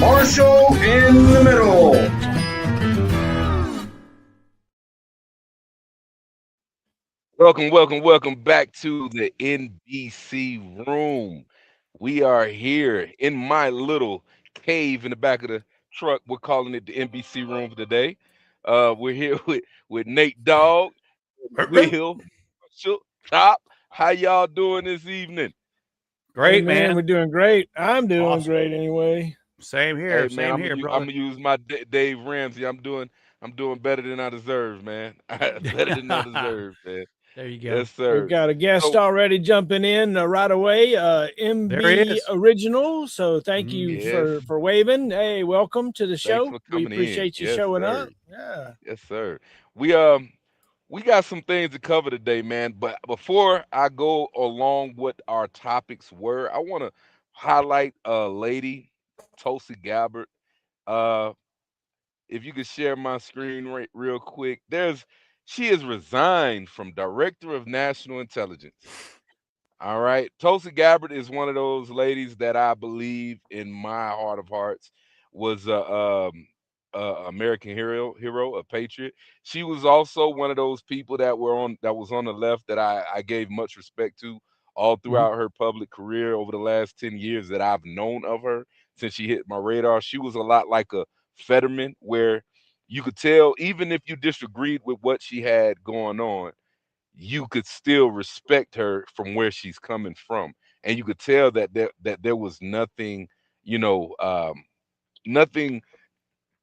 Marshall in the middle. Welcome back to the NBC Room. We are here in my little cave in the back of the truck. We're calling it the NBC Room today. We're here with Nate Dogg, Will, Marshall, Top. How y'all doing this evening? Hey Great, man, we're man. doing great. I'm doing Awesome. great anyway. Same here. Hey man, Same here, I'm brother. gonna use my Dave Ramsey. I'm doing better than I deserve, man. Better than I deserve, man. There you go. Yes, We've sir. got a guest So already jumping in right away. There he MB is. Original. So thank Mhm. you yes, for waving. Hey, welcome to the thanks show. for We coming in. appreciate you Yes, showing sir. up. Yeah. Yes, sir. We got some things to cover today, man. But before I go along what our topics were, I want to highlight a lady, Tulsi Gabbard. Uh, if you could share my screen real quick, she has resigned from Director of National Intelligence. All right. Tulsi Gabbard is one of those ladies that I believe in my heart of hearts was a American hero, a patriot. She was also one of those people that was on the left that I gave much respect to all Mhm. throughout her public career over the last 10 years that I've known of her since she hit my radar. She was a lot like a Fetterman where you could tell even if you disagreed with what she had going on, you could still respect her from where she's coming from, and you could tell that there was nothing, you know, nothing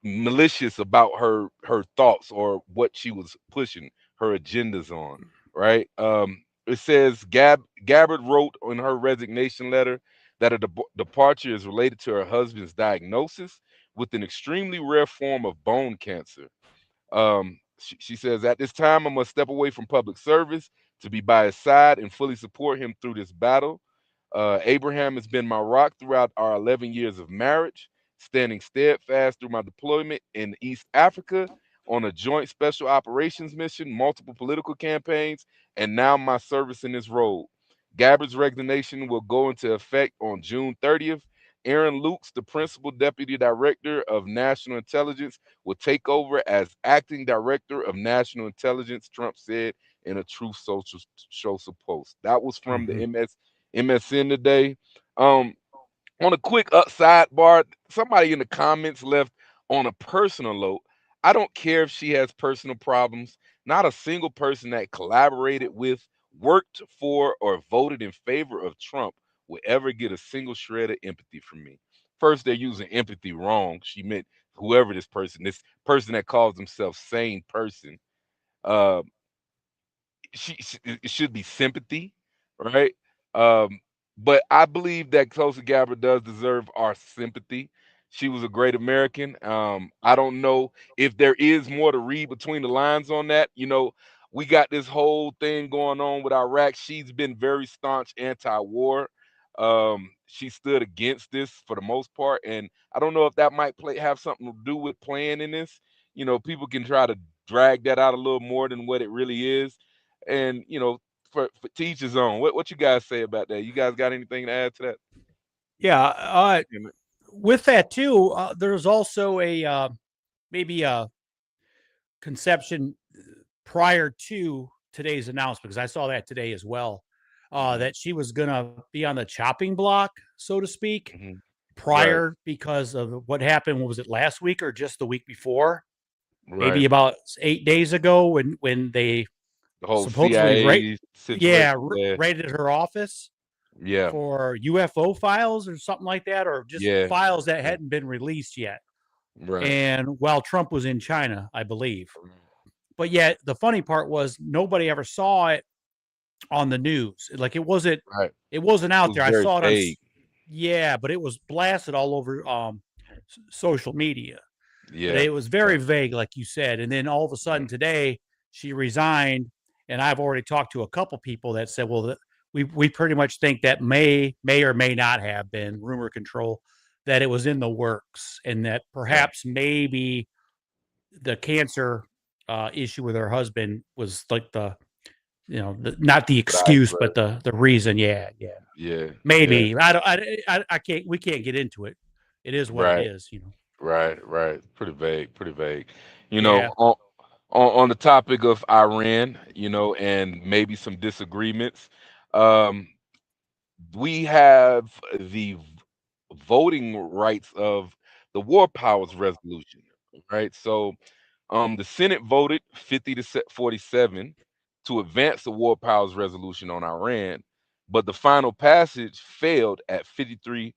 malicious about her thoughts or what she was pushing her agendas on. Right? It says Gabbard wrote in her resignation letter that a departure is related to her husband's diagnosis with an extremely rare form of bone cancer. She says, at this time, I must step away from public service to be by his side and fully support him through this battle. Abraham has been my rock throughout our 11 years of marriage, standing steadfast through my deployment in East Africa on a joint special operations mission, multiple political campaigns, and now my service in this role. Gabbard's resignation will go into effect on June 30th. Aaron Lukes, the principal deputy director of national intelligence, will take over as acting director of national intelligence, Trump said in a Truth Social post. That was from the Mhm. MSN today. Um, on a quick sidebar, somebody in the comments left on a personal note. I don't care if she has personal problems. Not a single person that collaborated with, worked for, or voted in favor of Trump will ever get a single shred of empathy from me. First, they're using empathy wrong. She meant whoever this person that calls himself sane person. Uh, it should be sympathy, right? Um, but I believe that Tulsi Gabbard does deserve our sympathy. She was a great American. I don't know if there is more to read between the lines on that. You know, we got this whole thing going on with Iraq. She's been very staunch anti-war. She stood against this for the most part, and I don't know if that might have something to do with playing in this. You know, people can try to drag that out a little more than what it really is, and for to each his own. What you guys say about that? You guys got anything to add to that? Yeah. Yeah, man. With that too, there's also maybe a conception prior to today's announcement because I saw that today as well. Mhm, That she was gonna be on the chopping block, so to speak, mhm. Right, prior because of what happened. What was it, last week or just the week before? right. Maybe about 8 days ago when they The whole supposedly CIA situation. Yeah, raided her office yeah, for UFO files or something like that, or just yeah, files that yeah. hadn't been released yet. Right. And while Trump was in China, I believe. But yet the funny part was nobody ever saw it on the news. Like Right. it wasn't It out was there. I very saw it on vague. yeah, but it was blasted all over social media. But Yeah. it was Yeah. very vague, like you said. And then all of a sudden Mhm. today, she resigned. And I've already talked to a couple people that said, well, we pretty much think that may or may not have been rumor control, that it was in the works, and that Yeah. perhaps maybe the cancer issue with her husband was like not the But I excuse, but but the reason. Yeah, yeah, yeah, yeah. maybe. I don't. I can't. We can't get into it. it is what it Right. is. Right. Pretty vague. Pretty vague. You Yeah. know, on the topic of Iran, and maybe some disagreements. Um, we have the voting rights of the War Powers Resolution, right? So, the Senate voted 50 to 47 to advance the War Powers Resolution on Iran, but the final passage failed at 53-47,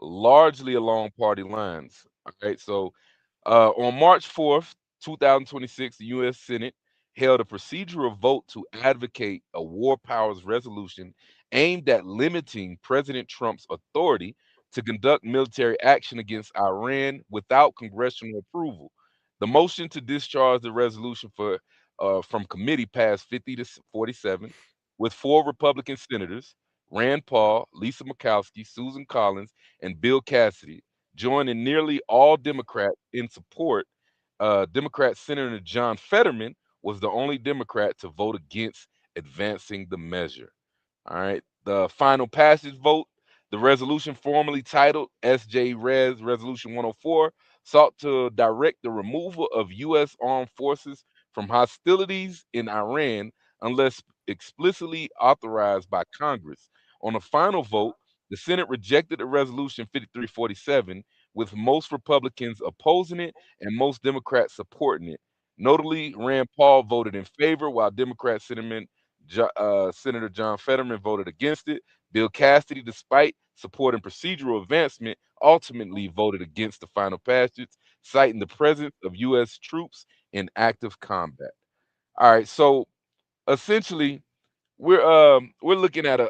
largely along party lines. All right, so on March 4th, 2026, the U.S. Senate held a procedural vote to advocate a war powers resolution aimed at limiting President Trump's authority to conduct military action against Iran without congressional approval. The motion to discharge the resolution from committee passed 50 to 47, with four Republican senators, Rand Paul, Lisa Murkowski, Susan Collins, and Bill Cassidy, joining nearly all Democrats in support. Democrat Senator John Fetterman was the only Democrat to vote against advancing the measure. All right. The final passage vote, the resolution formally titled SJ Res Resolution 104, sought to direct the removal of U.S. armed forces from hostilities in Iran unless explicitly authorized by Congress. On a final vote, the Senate rejected the resolution 5347, with most Republicans opposing it and most Democrats supporting it. Notably, Rand Paul voted in favor, while Democrat Senator John Fetterman voted against it. Bill Cassidy, despite supporting procedural advancement, ultimately voted against the final passage, citing the presence of U.S. troops in active combat. All right, so essentially, we're looking at a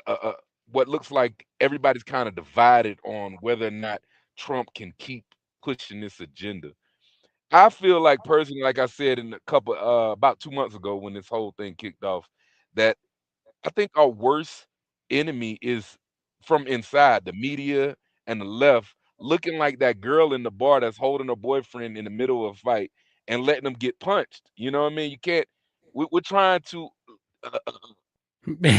what looks like everybody's kind of divided on whether or not Trump can keep pushing this agenda. I feel like personally, like I said in a couple about 2 months ago when this whole thing kicked off, that I think our worst enemy is from inside, the media and the left, looking like that girl in the bar that's holding her boyfriend in the middle of a fight and letting them get punched. You know what I mean? You can't. We're trying to uh, do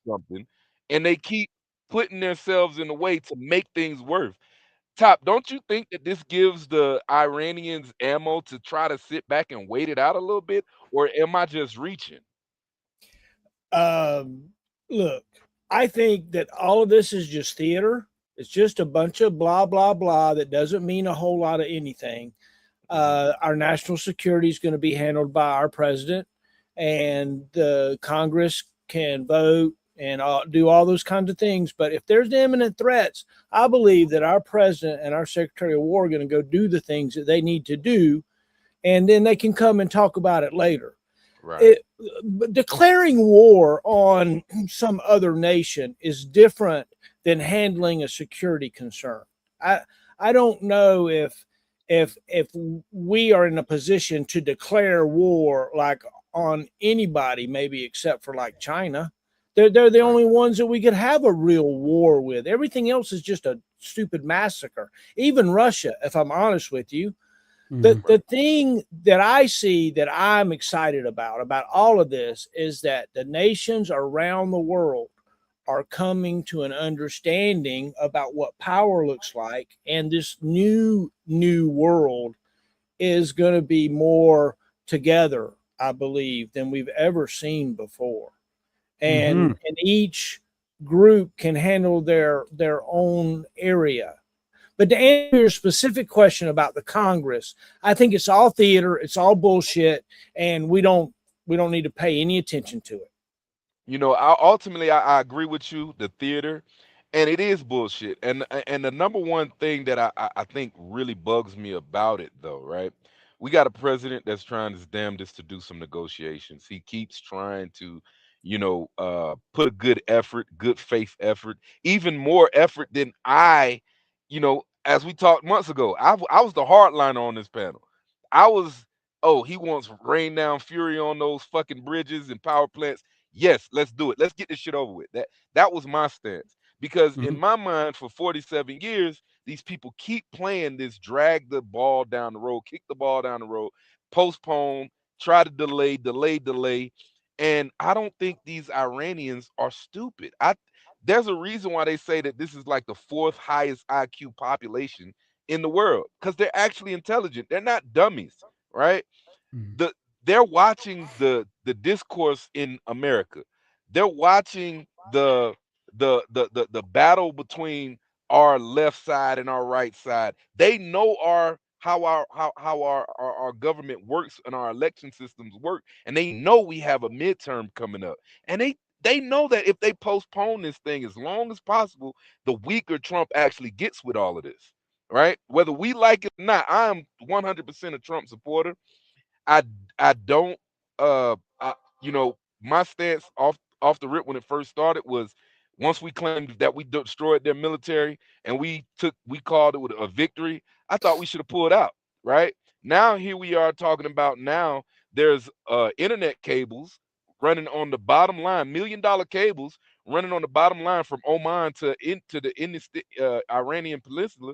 something, and they keep putting themselves in the way to make things worse. Top, don't you think that this gives the Iranians ammo to try to sit back and wait it out a little bit, or am I just reaching? Um, Look, I think that all of this is just theater. It's just a bunch of blah, blah, blah that doesn't mean a whole lot of anything. Mhm. Our national security is going to be handled by our president, and the Congress can vote and do all those kinds of things. But if there's imminent threats, I believe that our president and our Secretary of War are going to go do the things that they need to do, and then they can come and talk about it later. Right. It, Declaring war on some other nation is different than handling a security concern. I I don't know if we are in a position to declare war like on anybody, maybe except for like China. They're the Right. only ones that we could have a real war with. Everything else is just a stupid massacre. Even Russia, if I'm honest with you, the Mhm. the thing that I see that I'm excited about all of this is that the nations around the world are coming to an understanding about what power looks like, and this new world is going to be more together, I believe, than we've ever seen before. Mhm. And each group can handle their own area. But to answer your specific question about the Congress, I think it's all theater, it's all bullshit, and we don't need to pay any attention to it. Ultimately, I agree with you. The theater, and it is bullshit. And the number one thing that I think really bugs me about it, though, right? We got a president that's trying his damnedest to do some negotiations. He keeps trying to, put a good effort, good faith effort, even more effort than as we talked months ago. I was the hardliner on this panel. I was. Oh, he wants rain down fury on those fucking bridges and power plants. Yes, let's do it. Let's get this shit over with. That was my stance. Because in Mhm. my mind, for 47 years, these people keep playing this drag the ball down the road, kick the ball down the road, postpone, try to delay. And I don't think these Iranians are stupid. there's a reason why they say that this is like the fourth highest IQ population in the world, because they're actually intelligent. They're not dummies, right? Mhm. They're watching the discourse in America. They're watching the battle between our left side and our right side. They know how our government works and our election systems work, and they know we have a midterm coming up. And they know that if they postpone this thing as long as possible, the weaker Trump actually gets with all of this, right? Whether we like it or not, I am 100% a Trump supporter. I I don't I, my stance off the rip when it first started was, once we claimed that we destroyed their military and we called it a victory, I thought we should have pulled out, right? Now here we are talking about, now there's internet cables running on the bottom line, $1 million cables running on the bottom line from Oman to the Iranian peninsula,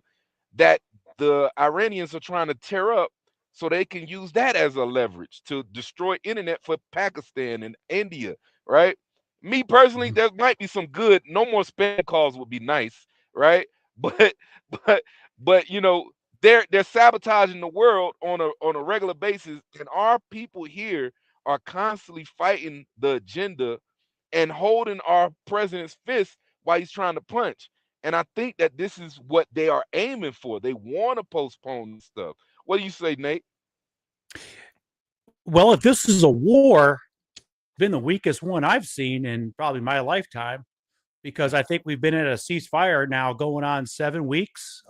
that the Iranians are trying to tear up so they can use that as a leverage to destroy internet for Pakistan and India, right? Me personally, Mhm. there might be some good. No more spam calls would be nice, right? But but but they're sabotaging the world on a regular basis, and our people here are constantly fighting the agenda and holding our president's fist while he's trying to punch. And I think that this is what they are aiming for. They want to postpone this stuff. What do you say, Nate? Well, if this is a war, been the weakest one I've seen in probably my lifetime, because I think we've been at a ceasefire now going on 7 weeks,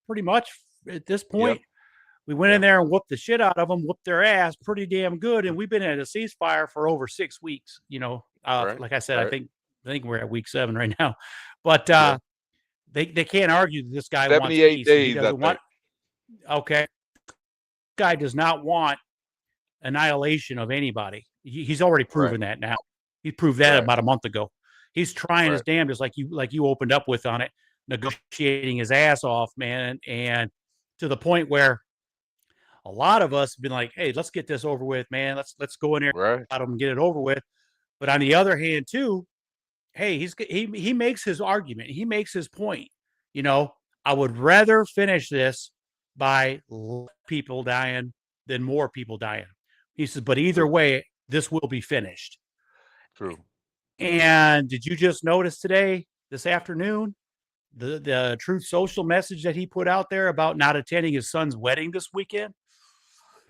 pretty much at this Yep. point. We went in Yep. there and whooped the shit out of them, whooped their ass pretty damn good, and we've been at a ceasefire for over 6 weeks. Right. Like I said, I Right. think we're at week 7 right now, but Yeah. they can't argue that this guy wants 78 peace, and he days, I doesn't want. think. Okay, guy does not want annihilation of anybody. He's already Right. proven that now. He proved that Right. about a month ago. He's trying his Right. damnedest, like you opened up with on it, negotiating his ass off, man, and to the point where a lot of us have been like, "Hey, let's get this over with, man. Let's go in there Right. and get it over with." But on the other hand, too, hey, he makes his argument. He makes his point. You know, I would rather finish this by less people dying than more people dying. He says, but either True. way, this will be finished. True. And did you just notice today, this afternoon, the Truth Social message that he put out there about not attending his son's wedding this weekend?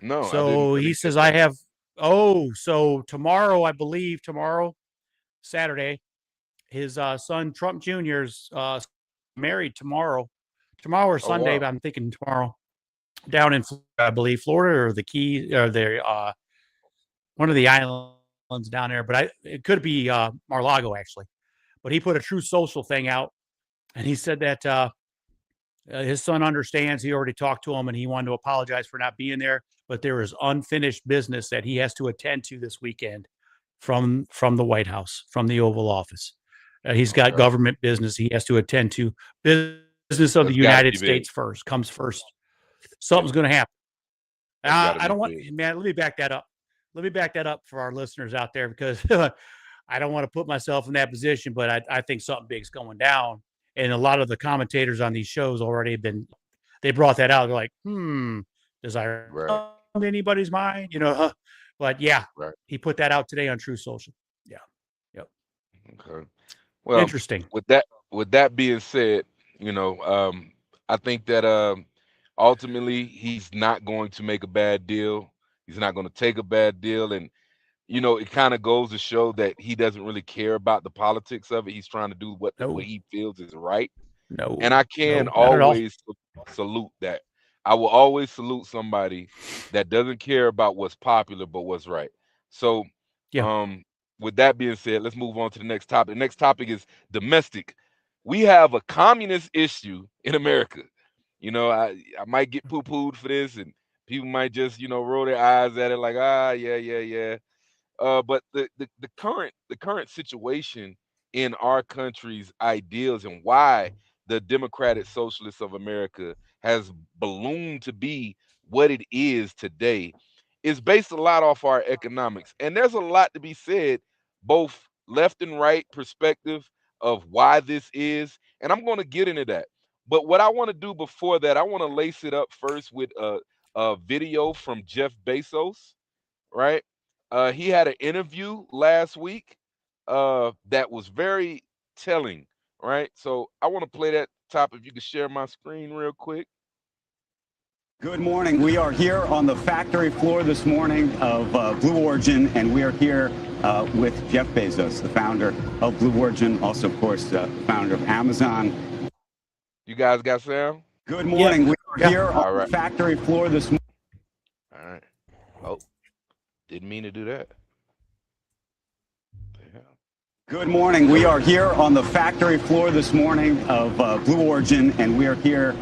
No, I didn't. So I he didn't says, get that. so tomorrow, I believe tomorrow, Saturday, his son Trump Jr.'s married tomorrow or Oh, Sunday, wow. but I'm thinking tomorrow, down in I believe Florida or the Keys or one of the islands down there, but it could be Mar-a-Lago actually. But he put a True Social thing out, and he said that his son understands. He already talked to him, and he wanted to apologize for not being there. But there is unfinished business that he has to attend to this weekend from the White House, from the Oval Office. He's got Okay. government business he has to attend to. Business of the That's gotta United be big. States comes first. Something's going to happen. That's gotta I be don't want, big. man. Let me back that up. Let me back that up for our listeners out there, because I don't want to put myself in that position, but I think something big's going down. And a lot of the commentators on these shows already they brought that out. They're like, does I Right. on anybody's mind? But yeah, Right. he put that out today on True Social. Yeah. Yep. Okay. Well, Interesting. with that being said, I think that ultimately he's not going to make a bad deal. He's not going to take a bad deal, and it kind of goes to show that he doesn't really care about the politics of it. He's trying to do what No, he feels is right, and no, I can no, not at all. always salute that. I will always salute somebody that doesn't care about what's popular but what's right. So, Yeah. with that being said, let's move on to the next topic. The next topic is domestic. We have a communist issue in America. I might get poo-pooed for this, and people might just, roll their eyes at it like, yeah, yeah, yeah. But the current situation in our country's ideals, and why the Democratic Socialists of America has ballooned to be what it is today, is based a lot off our economics. And there's a lot to be said, both left and right perspective, of why this is, and I'm going to get into that. But what I want to do before that, I want to lace it up first with a video from Jeff Bezos, right? He had an interview last week that was very telling, right? So I want to play that top. If you could share my screen real quick. Good morning. We are here on the factory floor this morning of Blue Origin, and we are here with Jeff Bezos, the founder of Blue Origin, also, of course, the founder of Amazon. You guys got sound? Good morning. We are here All on right. the factory floor this morning. All right. Oh, didn't mean to do that. Good morning. We are here on the factory floor this morning of Blue Origin, and we are here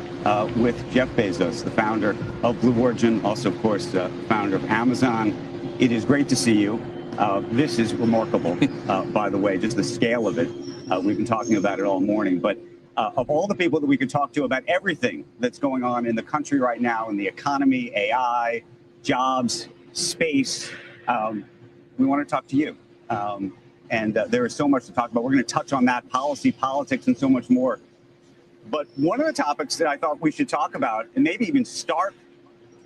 with Jeff Bezos, the founder of Blue Origin, also, of course, the founder of Amazon. It is great to see you. This is remarkable, by the way, just the scale of it. We've been talking about it all morning, but of all the people that we could talk to about everything that's going on in the country right now, in the economy, AI, jobs, space, we want to talk to you. And there is so much to talk about. We're going to touch on that, policy, politics, and so much more. But one of the topics that I thought we should talk about, and maybe even start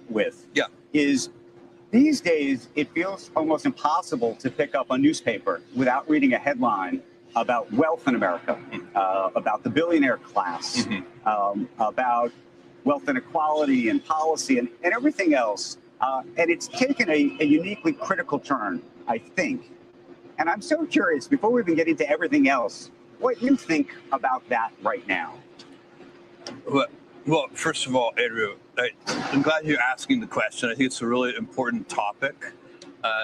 with, is these days it feels almost impossible to pick up a newspaper without reading a headline about wealth in America, about the billionaire class, about wealth inequality and policy and everything else. And it's taken a uniquely critical turn, I think. And I'm so curious, before we even get into everything else, what you think about that right now. Well, first of all, Andrew, I'm glad you're asking the question. I think it's a really important topic.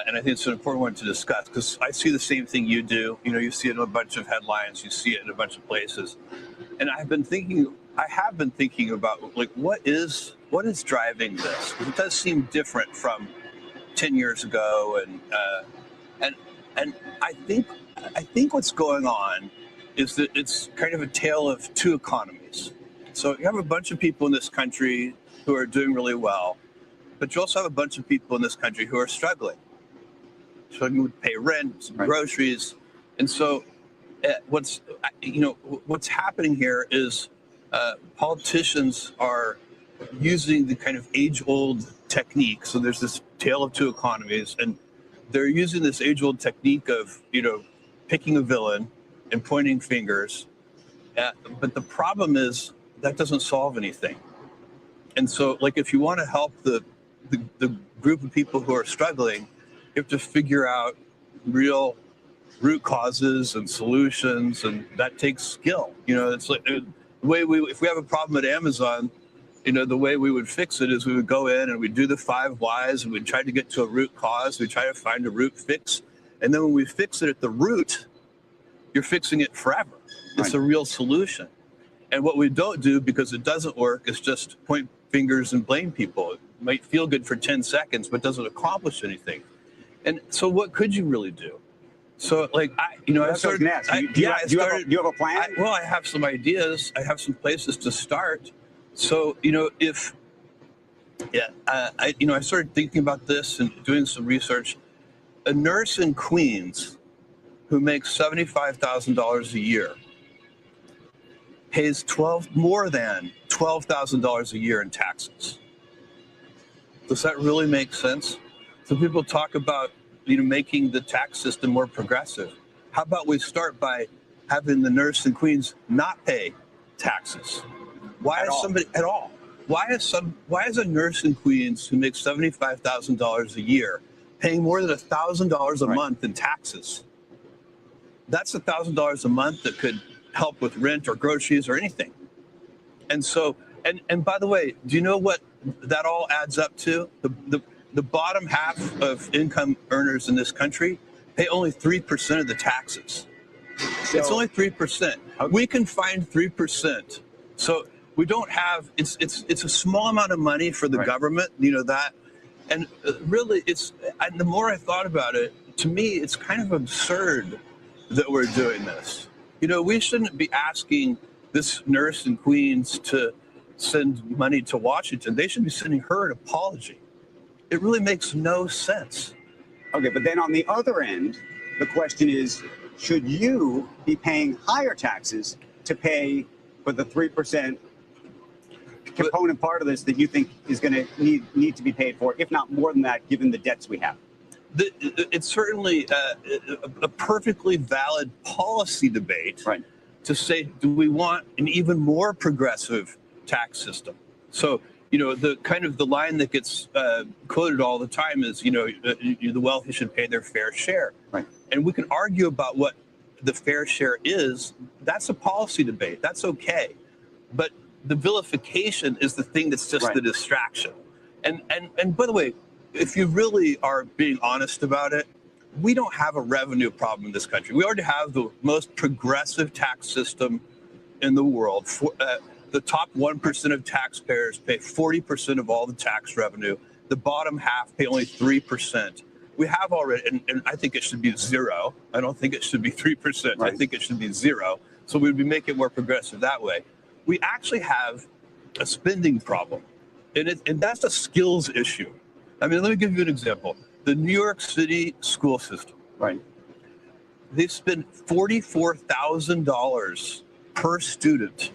And I think it's an important one to discuss because I see the same thing you do. You know, you see it in a bunch of headlines, you see it in a bunch of places. And I have been thinking about like, what is driving this? Because it does seem different from 10 years ago. And I think what's going on is that it's kind of a tale of two economies. So you have a bunch of people in this country who are doing really well, but you also have a bunch of people in this country who are struggling to pay rent, groceries. And so what's happening here is politicians are using the kind of age-old technique. So there's this tale of two economies, and they're using this age-old technique of, picking a villain and pointing fingers. But the problem is that doesn't solve anything. And so, like, if you want to help the group of people who are struggling, you have to figure out real root causes and solutions, and that takes skill. It's like the way if we have a problem at Amazon, the way we would fix it is we would go in and we'd do the 5 whys and we'd try to get to a root cause. We'd try to find a root fix. And then when we fix it at the root, you're fixing it forever. It's a real solution. And what we don't do, because it doesn't work, is just point fingers and blame people. It might feel good for 10 seconds, but doesn't accomplish anything. And so what could you really do? So, like, I started. Do you have a plan? I have some ideas. I have some places to start. So, I started thinking about this and doing some research. A nurse in Queens who makes $75,000 a year pays more than $12,000 a year in taxes. Does that really make sense? So people talk about, making the tax system more progressive. How about we start by having the nurse in Queens not pay taxes? Why is a nurse in Queens who makes $75,000 a year paying more than $1,000 a month in taxes? That's $1,000 a month that could help with rent or groceries or anything. And so, and by the way, do you know what that all adds up to? The bottom half of income earners in this country pay only 3% of the taxes. So, it's only 3%. We can find 3%. So we don't have, it's a small amount of money for the government, that. And really, and the more I thought about it, to me, it's kind of absurd that we're doing this. We shouldn't be asking this nurse in Queens to send money to Washington. They should be sending her an apology. It really makes no sense. Okay, but then on the other end, the question is, should you be paying higher taxes to pay for the 3% component part of this that you think is going to need to be paid for, if not more than that, given the debts we have? It's certainly a perfectly valid policy debate, right, to say, do we want an even more progressive tax system? So, the kind of the line that gets quoted all the time is, the wealthy should pay their fair share. Right. And we can argue about what the fair share is. That's a policy debate. That's okay. But the vilification is the thing that's just right. the distraction. And by the way, if you really are being honest about it, we don't have a revenue problem in this country. We already have the most progressive tax system in the world. The top 1% of taxpayers pay 40% of all the tax revenue. The bottom half pay only 3%. We have already, and I think it should be zero. I don't think it should be 3%. Right. I think it should be zero. So we'd be making it more progressive that way. We actually have a spending problem, and that's a skills issue. I mean, let me give you an example. The New York City school system, right? They spend $44,000 per student.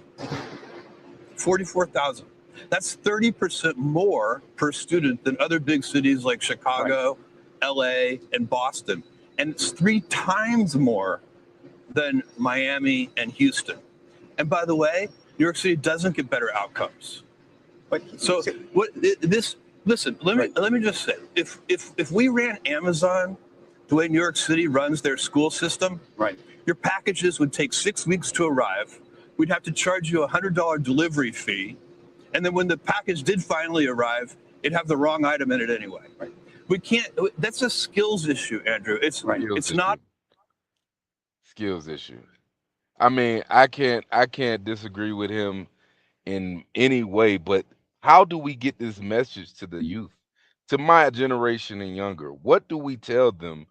$44,000. That's 30% more per student than other big cities like Chicago, right. LA, and Boston. And it's 3 times more than Miami and Houston. And by the way, New York City doesn't get better outcomes. But so what this? Listen, let me just say, if we ran Amazon the way New York City runs their school system, right, your packages would take 6 weeks to arrive. We'd have to charge you a $100 delivery fee, and then when the package did finally arrive, it'd have the wrong item in it anyway. Right. We can't. That's a skills issue, Andrew. It's right. It's not skills issue. I mean, I can't disagree with him in any way, but how do we get this message to the youth, to my generation and younger? What do we tell them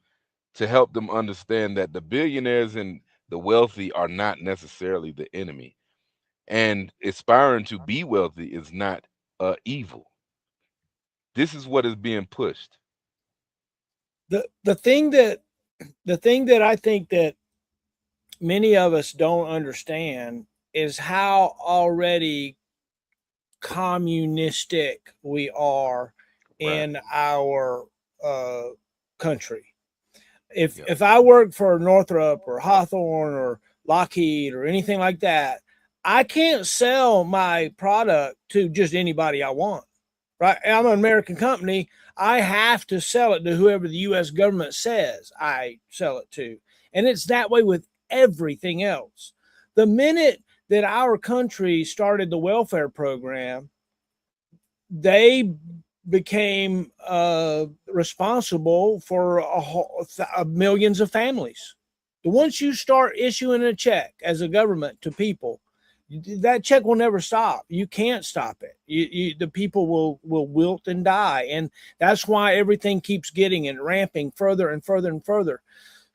to help them understand that the billionaires and the wealthy are not necessarily the enemy, and aspiring to be wealthy is not evil? This is what is being pushed. The thing that I think that many of us don't understand is how already communistic we are in our country. If I work for Northrop or Hawthorne or Lockheed or anything like that, I can't sell my product to just anybody I want, right? I'm an American company. I have to sell it to whoever the U.S. government says I sell it to. And it's that way with everything else. The minute that our country started the welfare program, they became responsible for millions of families. Once you start issuing a check as a government to people, that check will never stop. You can't stop it. The people will wilt and die. And that's why everything keeps getting and ramping further and further and further.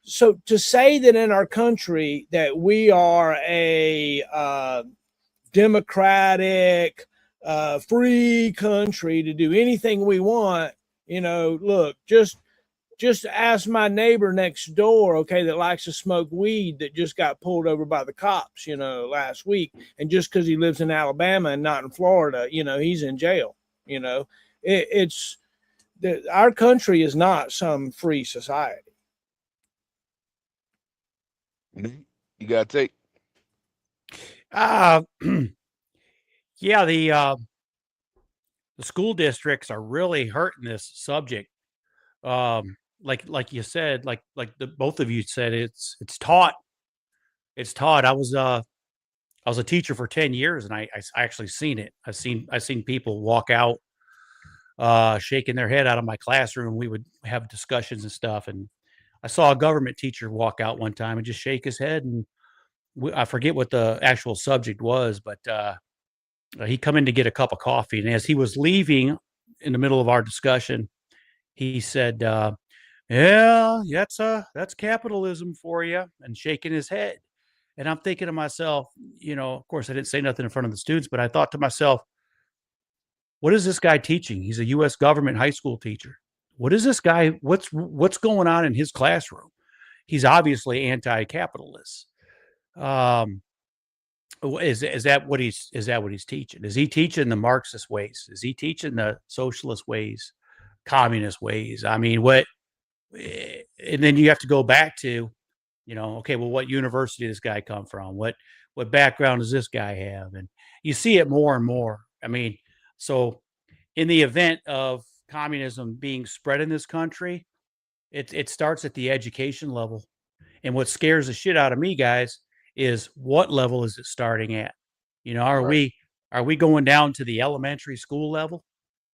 So to say that in our country that we are a democratic, free country to do anything we want, look, just ask my neighbor next door, okay, that likes to smoke weed, that just got pulled over by the cops, last week. And just because he lives in Alabama and not in Florida, he's in jail. Our country is not some free society. You got to take. Yeah, the school districts are really hurting this subject. Like you said, like both of you said, it's taught. It's taught. I was a teacher for 10 years, and I actually seen it. I've seen people walk out, shaking their head out of my classroom. We would have discussions and stuff, and I saw a government teacher walk out one time and just shake his head, and I forget what the actual subject was, but he come in to get a cup of coffee, and as he was leaving in the middle of our discussion, he said, "Yeah, that's capitalism for you," and shaking his head. And I'm thinking to myself, of course, I didn't say nothing in front of the students, but I thought to myself, what is this guy teaching? He's a U.S. government high school teacher. What is this guy? What's going on in his classroom? he's obviously anti-capitalist. Is that what he's teaching? Is he teaching the Marxist ways? Is he teaching the socialist ways, communist ways? I mean, and then you have to go back to, okay, well, what university does this guy come from? What background does this guy have? And you see it more and more. I mean, so in the event of communism being spread in this country, it starts at the education level. And what scares the shit out of me, guys, is what level is it starting at? Are Right. we going down to the elementary school level?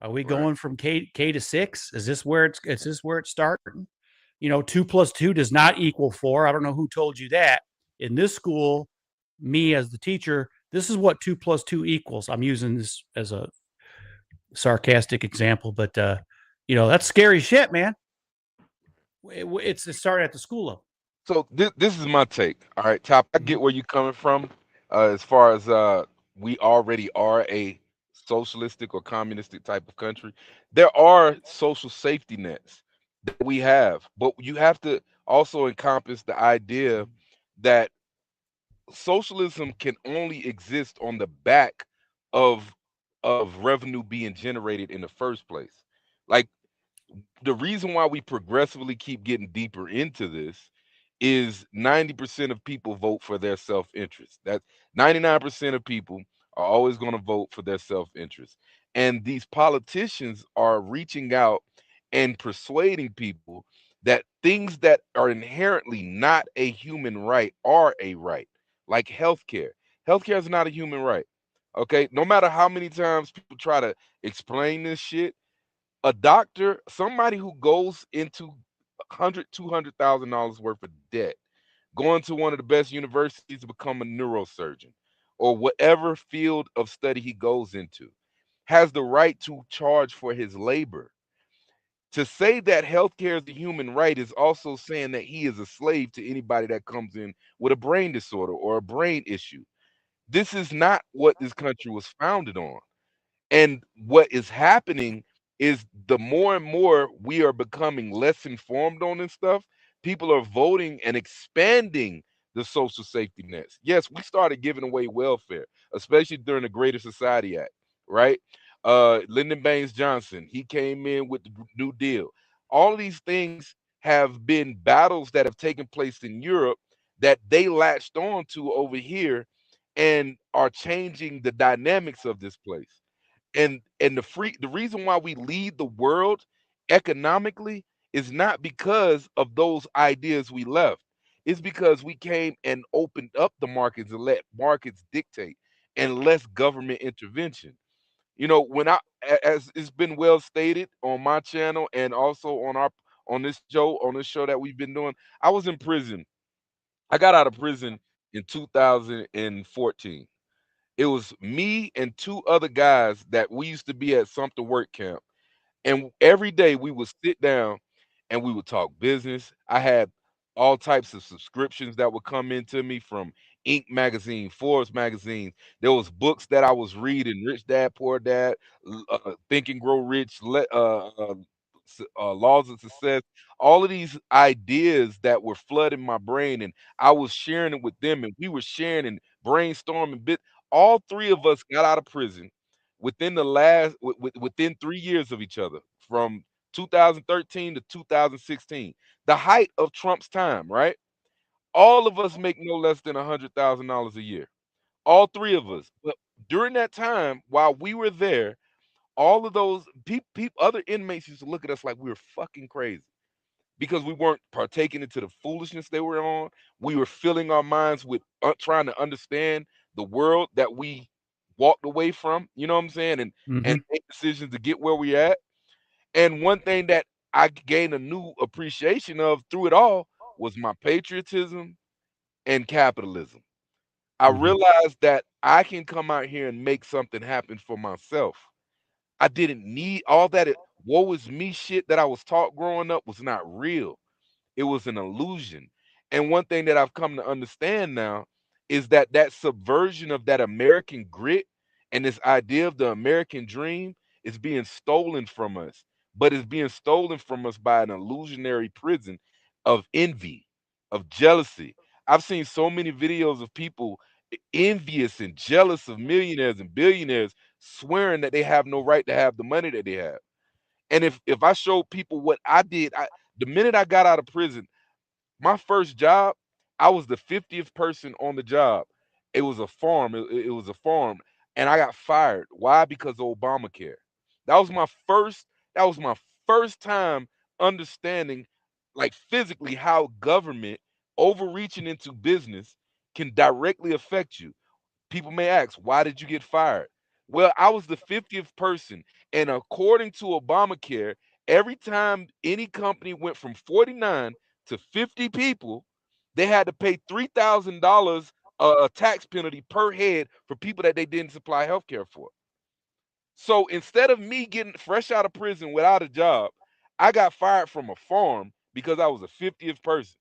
Are we Right. going from K to 6? Is this where it's starting? 2 plus 2 does not equal 4. I don't know who told you that. In this school, me as the teacher, this is what 2 plus 2 equals. I'm using this as a sarcastic example, but that's scary shit, man. It's starting at the school level. So this is my take. All right, Top. I get where you're coming from, as far as we already are a socialistic or communistic type of country. There are social safety nets that we have, but you have to also encompass the idea that socialism can only exist on the back of revenue being generated in the first place. Like, the reason why we progressively keep getting deeper into this is 90% of people vote for their self-interest. That 99% of people are always going to vote for their self-interest. And these politicians are reaching out and persuading people that things that are inherently not a human right are a right, like healthcare. Healthcare is not a human right. Okay, no matter how many times people try to explain this shit, a doctor, somebody who goes into $200,000 worth of debt, going to one of the best universities to become a neurosurgeon or whatever field of study he goes into, has the right to charge for his labor. To say that healthcare is a human right is also saying that he is a slave to anybody that comes in with a brain disorder or a brain issue. This is not what this country was founded on. And what is happening is the more and more we are becoming less informed on this stuff, people are voting and expanding the social safety nets. Yes, we started giving away welfare, especially during the Greater Society Act, right? Lyndon Baines Johnson, he came in with the New Deal. All of these things have been battles that have taken place in Europe that they latched on to over here and are changing the dynamics of this place. And the reason why we lead the world economically is not because of those ideas we left. It's because we came and opened up the markets and let markets dictate and less government intervention. When as it's been well stated on my channel and also on this show that we've been doing, I was in prison. I got out of prison in 2014. It was me and two other guys that we used to be at Sumter Work Camp. And every day we would sit down and we would talk business. I had all types of subscriptions that would come into me from Inc. magazine, Forbes magazine. There was books that I was reading, Rich Dad, Poor Dad, Think and Grow Rich, Laws of Success. All of these ideas that were flooding my brain, and I was sharing it with them, and we were sharing and brainstorming. All three of us got out of prison within within 3 years of each other, from 2013 to 2016, the height of Trump's time, right? All of us make no less than $100,000 a year, all three of us. But during that time, while we were there, all of those other inmates used to look at us like we were fucking crazy because we weren't partaking into the foolishness they were on. We were filling our minds with trying to understand the world that we walked away from. You know what I'm saying? And Mhm. make decisions to get where we at. And one thing that I gained a new appreciation of through it all was my patriotism and capitalism. I Mhm. realized that I can come out here and make something happen for myself. I didn't need all that woe is me shit that I was taught growing up was not real. It was an illusion. And one thing that I've come to understand now is that that subversion of that American grit and this idea of the American dream is being stolen from us, but it's being stolen from us by an illusionary prison of envy. of jealousy. I've seen so many videos of people envious and jealous of millionaires and billionaires, swearing that they have no right to have the money that they have. And if I showed people what I did, the minute I got out of prison, my first job, I was the 50th person on the job. It was a farm. It was a farm, and I got fired. Why? Because of Obamacare. That was my first. That was my first time understanding, like physically, how government overreaching into business can directly affect you. People may ask, why did you get fired? Well, I was the 50th person, and according to Obamacare, every time any company went from 49 to 50 people, they had to pay $3,000 a tax penalty per head for people that they didn't supply health care for. So instead of me getting fresh out of prison without a job, I got fired from a farm because I was the 50th person.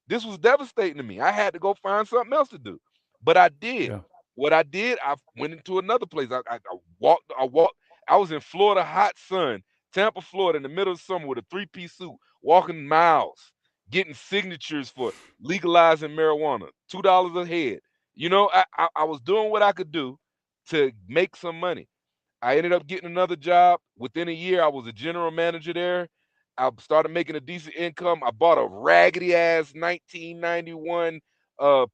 This was devastating to me. I had to go find something else to do, but I did. Yeah. What I did, I went into another place. I walked. I was in Florida, hot sun, Tampa, Florida, in the middle of summer with a 3-piece suit, walking miles, getting signatures for legalizing marijuana, $2 a head. You know, I was doing what I could do to make some money. I ended up getting another job. Within a year, I was a general manager there. I started making a decent income. I bought a raggedy ass 1991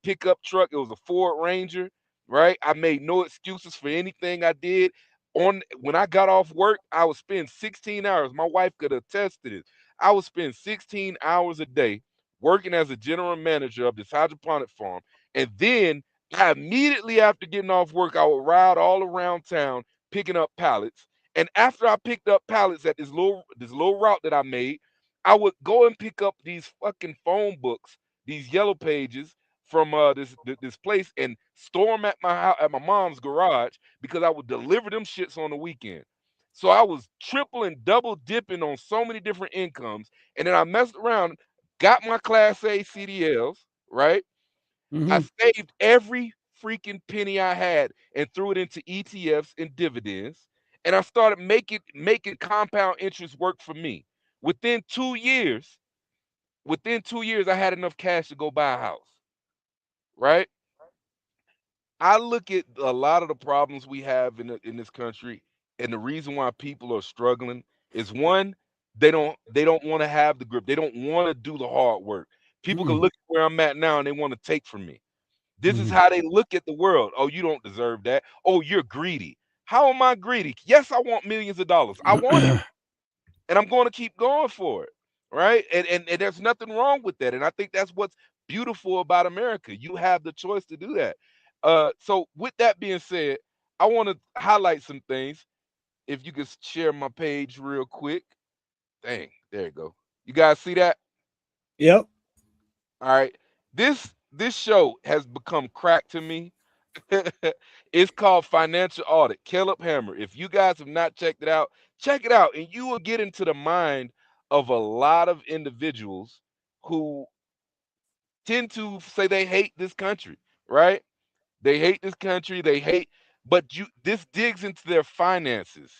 pickup truck. It was a Ford Ranger, right? I made no excuses for anything I did. When I got off work, I would spend 16 hours. My wife could attest to this. I would spend 16 hours a day working as a general manager of this hydroponic farm. And then immediately after getting off work, I would ride all around town picking up pallets. And after I picked up pallets at this little route that I made, I would go and pick up these fucking phone books, these yellow pages from this place, and store them at my house, at my mom's garage, because I would deliver them shits on the weekend. So I was triple and double dipping on so many different incomes, and then I messed around, got my Class A CDLs, right? I saved every freaking penny I had and threw it into ETFs and dividends. And I started making compound interest work for me. Within 2 years, I had enough cash to go buy a house. Right? I look at a lot of the problems we have in this country, and the reason why people are struggling is, one, they don't want to have the grip. They don't want to do the hard work. People can look at where I'm at now and they want to take from me. This is how they look at the world. Oh, you don't deserve that. Oh, you're greedy. How am I greedy? Yes, I want millions of dollars. I want it. And I'm going to keep going for it. Right? And there's nothing wrong with that. And I think that's what's beautiful about America. You have the choice to do that. So with that being said, I want to highlight some things. If you could share my page real quick. Dang, there you go. You guys see that? Yep. All right. This show has become crack to me. It's called Financial Audit. Caleb Hammer. If you guys have not checked it out, check it out, and you will get into the mind of a lot of individuals who tend to say they hate this country, right? They hate this country. But this digs into their finances.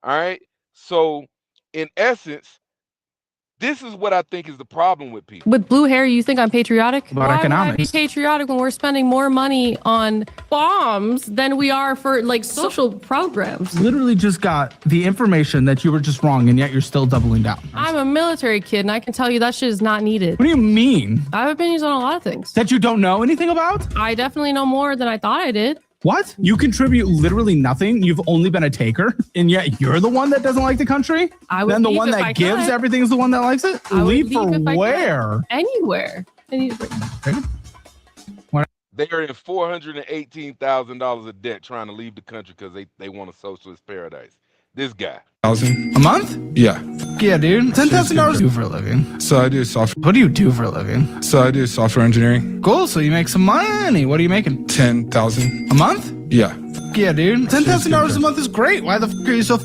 All right. So in essence, this is what I think is the problem with people. With blue hair, you think I'm patriotic? About Why economics. would I be patriotic when we're spending more money on bombs than we are for like social programs? Literally just got the information that you were just wrong, and yet you're still doubling down. I'm a military kid, and I can tell you that shit is not needed. What do you mean? I have opinions on a lot of things. That you don't know anything about? I definitely know more than I thought I did. What? You contribute literally nothing. You've only been a taker, and yet you're the one that doesn't like the country? I would Then the leave one if that I gives could. everything is the one that likes it? I would Leave for leave if I could. where? Anywhere. They are in $418,000 of debt trying to leave the country because they want a socialist paradise. This guy. A month? Yeah. Yeah, dude. $10,000 do for a living. So I do software. What do you do for a living? So I do software engineering. Cool. So you make some money. What are you making? 10,000. A month? Yeah. Yeah, dude. $10,000 a month is great. Why the f are you so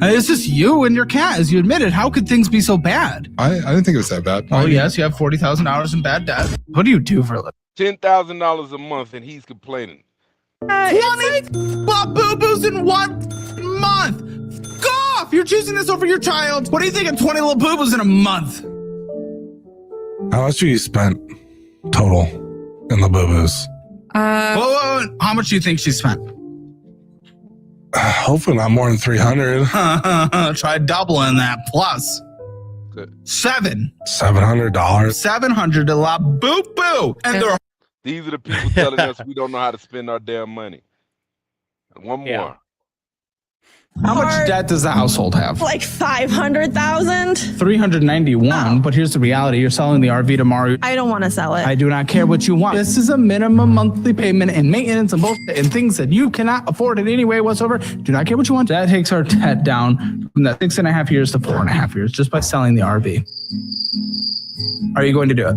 it's just you and your cat, as you admitted. How could things be so bad? I didn't think it was that bad. Oh, yes. You have $40,000 in bad debt. What do you do for a living? $10,000 a month, and he's complaining. 20 boo-boos in 1 month. Go off! You're choosing this over your child. What do you think of 20 little boo-boos in a month? How much you spent total in the boo-boos? Whoa, how much do you think she spent? Hopefully not more than 300. Try doubling that plus. $700. $700 to la boo boo. And they're These are the people telling us we don't know how to spend our damn money. One more. Yeah. how much debt does the household have? Like 500,000. 391. But here's the reality: you're selling the RV tomorrow. I don't want to sell it. I do not care what you want. This is a minimum monthly payment and maintenance and bullshit and things that you cannot afford in any way whatsoever. Do not care what you want. That takes our debt down from that 6.5 years to 4.5 years just by selling the RV. Are you going to do it?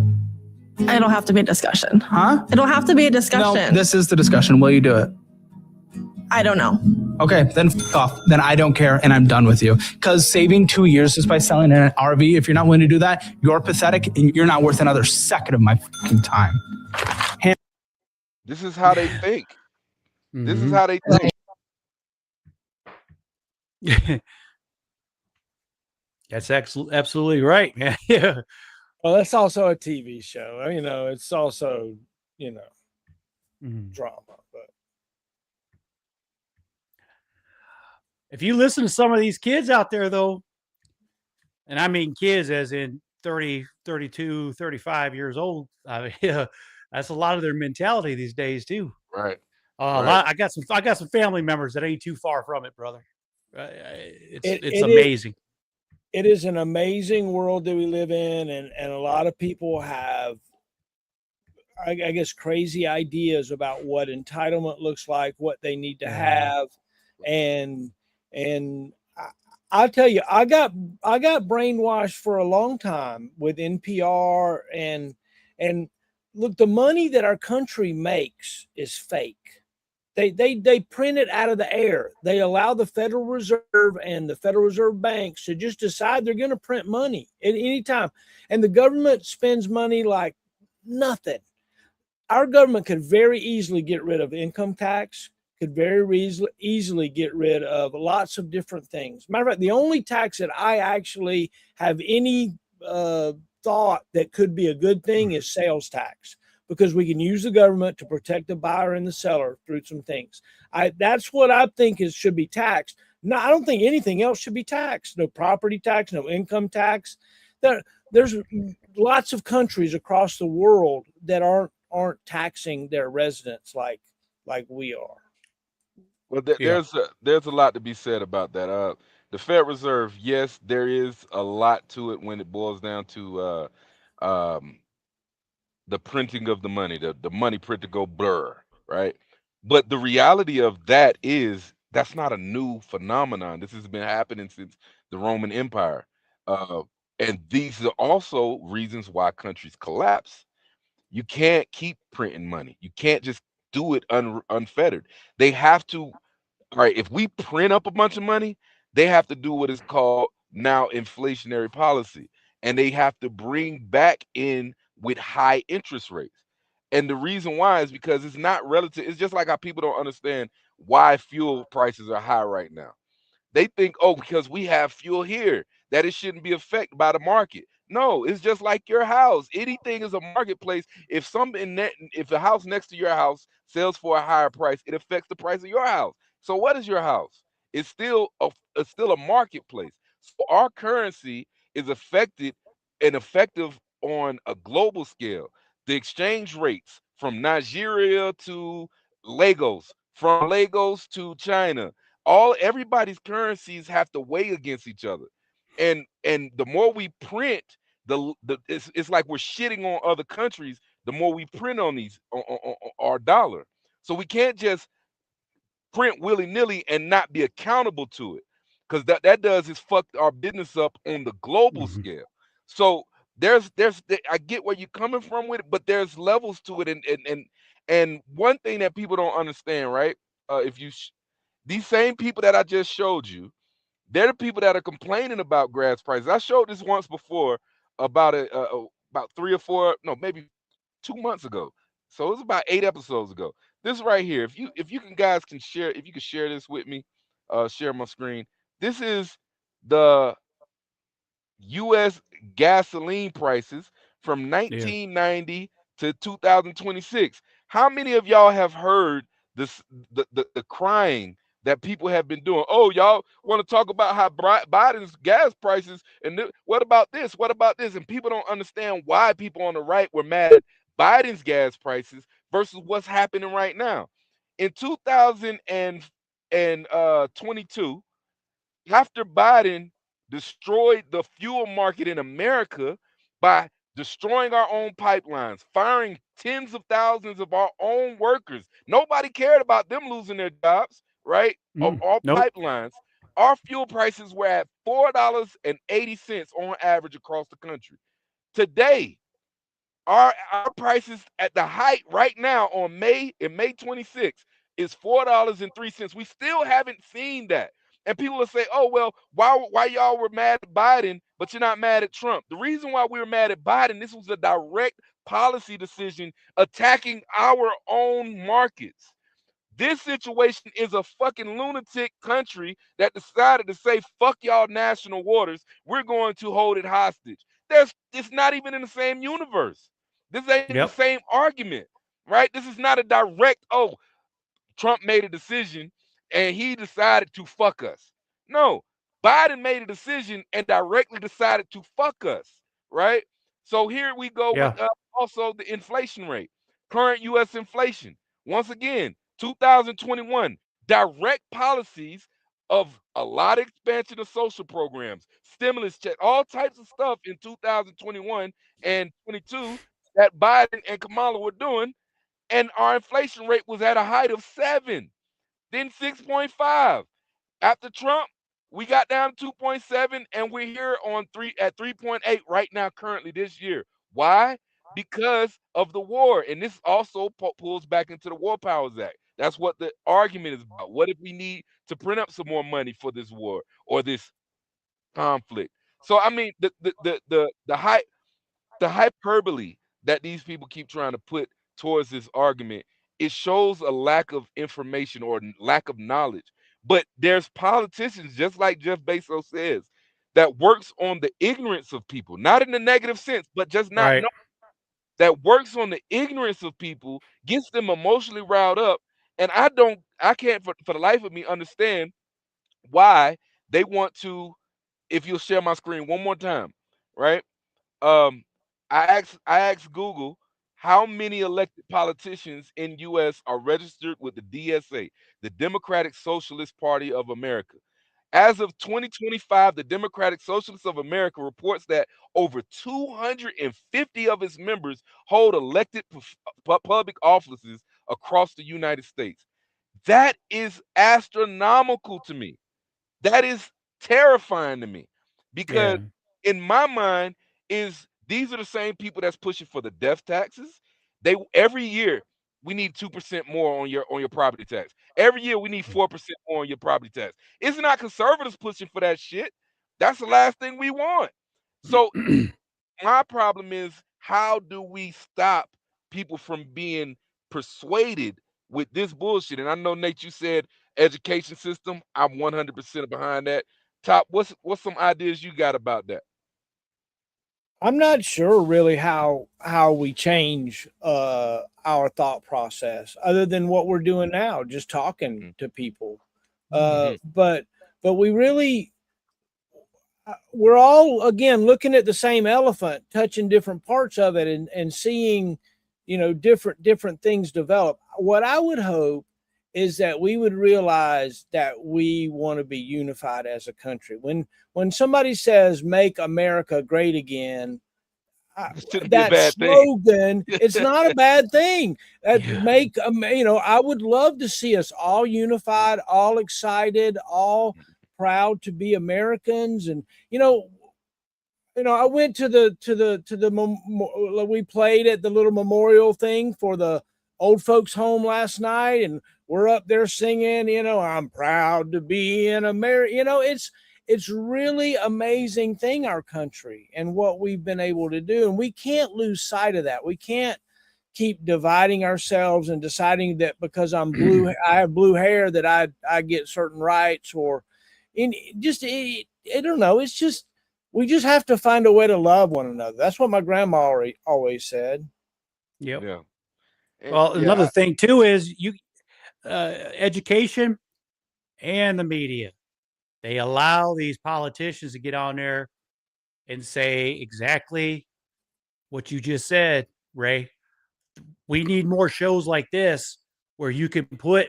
It'll have to be a discussion. Huh? It'll have to be a discussion. No, this is the discussion. Will you do it? I don't know. Okay, then f off. Then I don't care and I'm done with you. Because saving 2 years just by selling an RV, if you're not willing to do that, you're pathetic and you're not worth another second of my fucking time. This is how they think. This is how they think. That's absolutely right. Yeah. Well, that's also a TV show. You know, it's also, you know, drama. But if you listen to some of these kids out there, though, and I mean kids as in 30, 32, 35 years old, that's a lot of their mentality these days, too. Right. I got some family members that ain't too far from it, brother. It's amazing. It is an amazing world that we live in, and a lot of people have, I guess, crazy ideas about what entitlement looks like, what they need to have, and I'll tell you, I got brainwashed for a long time with NPR, and look, the money that our country makes is fake. They print it out of the air. They allow the Federal Reserve and the Federal Reserve banks to just decide they're going to print money at any time. And the government spends money like nothing. Our government could very easily get rid of income tax, could very easily get rid of lots of different things. Matter of fact, the only tax that I actually have any thought that could be a good thing is sales tax, because we can use the government to protect the buyer and the seller through some things. That's what I think should be taxed. No, I don't think anything else should be taxed. No property tax, no income tax. There's lots of countries across the world that aren't taxing their residents like we are. Well, there's a lot to be said about that. The Federal Reserve, yes, there is a lot to it when it boils down to the printing of the money, the money print to go blur, right? But the reality of that is that's not a new phenomenon. This has been happening since the Roman Empire. And these are also reasons why countries collapse. You can't keep printing money. You can't just do it unfettered. They have to, all right, if we print up a bunch of money, they have to do what is called now inflationary policy. And they have to bring back in with high interest rates. And the reason why is because it's not relative. It's just like how people don't understand why fuel prices are high right now. They think, oh, because we have fuel here, that it shouldn't be affected by the market. No, it's just like your house. Anything is a marketplace. If the house next to your house sells for a higher price, it affects the price of your house. So what is your house? It's still a marketplace. So our currency is affected and effective on a global scale. The exchange rates from Nigeria to Lagos, from Lagos to China, everybody's currencies have to weigh against each other. And the more we print, it's like we're shitting on other countries. The more we print on our dollar, so we can't just print willy-nilly and not be accountable to it, because that does is fuck our business up on the global scale. So I get where you're coming from with it, but there's levels to it, and one thing that people don't understand, right? These same people that I just showed you, they're the people that are complaining about gas prices. I showed this once before about 3 or 4, no, maybe 2 months ago. So it was about 8 episodes ago. This right here, if you guys can share, if you can share this with me, share my screen. This is the U.S. gasoline prices from 1990 to 2026. How many of y'all have heard this the crying that people have been doing? Oh, y'all want to talk about how Biden's gas prices and what about this? What about this? And people don't understand why people on the right were mad at Biden's gas prices versus what's happening right now. In 2022, after Biden destroyed the fuel market in America by destroying our own pipelines, firing tens of thousands of our own workers. Nobody cared about them losing their jobs, right? Of all Nope. pipelines. Our fuel prices were at $4.80 on average across the country. Today, our prices at the height right now on May 26th is $4.03. We still haven't seen that. And people will say, oh, well, why y'all were mad at Biden, but you're not mad at Trump? The reason why we were mad at Biden, this was a direct policy decision attacking our own markets. This situation is a fucking lunatic country that decided to say, fuck y'all national waters. We're going to hold it hostage. It's not even in the same universe. This ain't the same argument, right? This is not a direct, oh, Trump made a decision and he decided to fuck us. No, Biden made a decision and directly decided to fuck us, right? So here we go with also the inflation rate. Current U.S. inflation. Once again, 2021, direct policies of a lot of expansion of social programs, stimulus check, all types of stuff in 2021 and 22 that Biden and Kamala were doing, and our inflation rate was at a height of 7, then 6.5. After Trump, we got down to 2.7, and we're here on 3.8 right now, currently this year. Why? Because of the war, and this also pulls back into the War Powers Act. That's what the argument is about. What if we need to print up some more money for this war or this conflict? So I mean, the hyperbole that these people keep trying to put towards this argument, it shows a lack of information or lack of knowledge. But there's politicians, just like Jeff Bezos says, that works on the ignorance of people, not in the negative sense, but just not knowing. That works on the ignorance of people, gets them emotionally riled up, and I can't for the life of me understand why they want to. If you'll share my screen one more time, right? I asked Google how many elected politicians in U.S. are registered with the DSA, the Democratic Socialist Party of America. As of 2025, the Democratic Socialists of America reports that over 250 of its members hold elected public offices across the United States. That is astronomical to me. That is terrifying to me because in my mind these are the same people that's pushing for the death taxes. They every year we need 2% more on your property tax. Every year we need 4% more on your property tax. It's not conservatives pushing for that shit. That's the last thing we want. So my problem is, how do we stop people from being persuaded with this bullshit? And I know, Nate, you said education system. I'm 100% behind that. Top, what's some ideas you got about that? I'm not sure really how we change our thought process other than what we're doing now, just talking to people. But we really, we're all, again, looking at the same elephant, touching different parts of it and seeing, different things develop. What I would hope is that we would realize that we want to be unified as a country. When somebody says "Make America Great Again," that slogan, it's not a bad thing. I would love to see us all unified, all excited, all proud to be Americans. And I went we played at the little memorial thing for the old folks home last night, and we're up there singing, I'm proud to be in America. It's really amazing thing, our country and what we've been able to do. And we can't lose sight of that. We can't keep dividing ourselves and deciding that because I'm blue, I have blue hair, that I get certain rights, or I don't know. It's just, We just have to find a way to love one another. That's what my grandma always said. Yep. Yeah. And Well, yeah, another thing too is education and the media. They allow these politicians to get on there and say exactly what you just said, Ray. We need more shows like this where you can put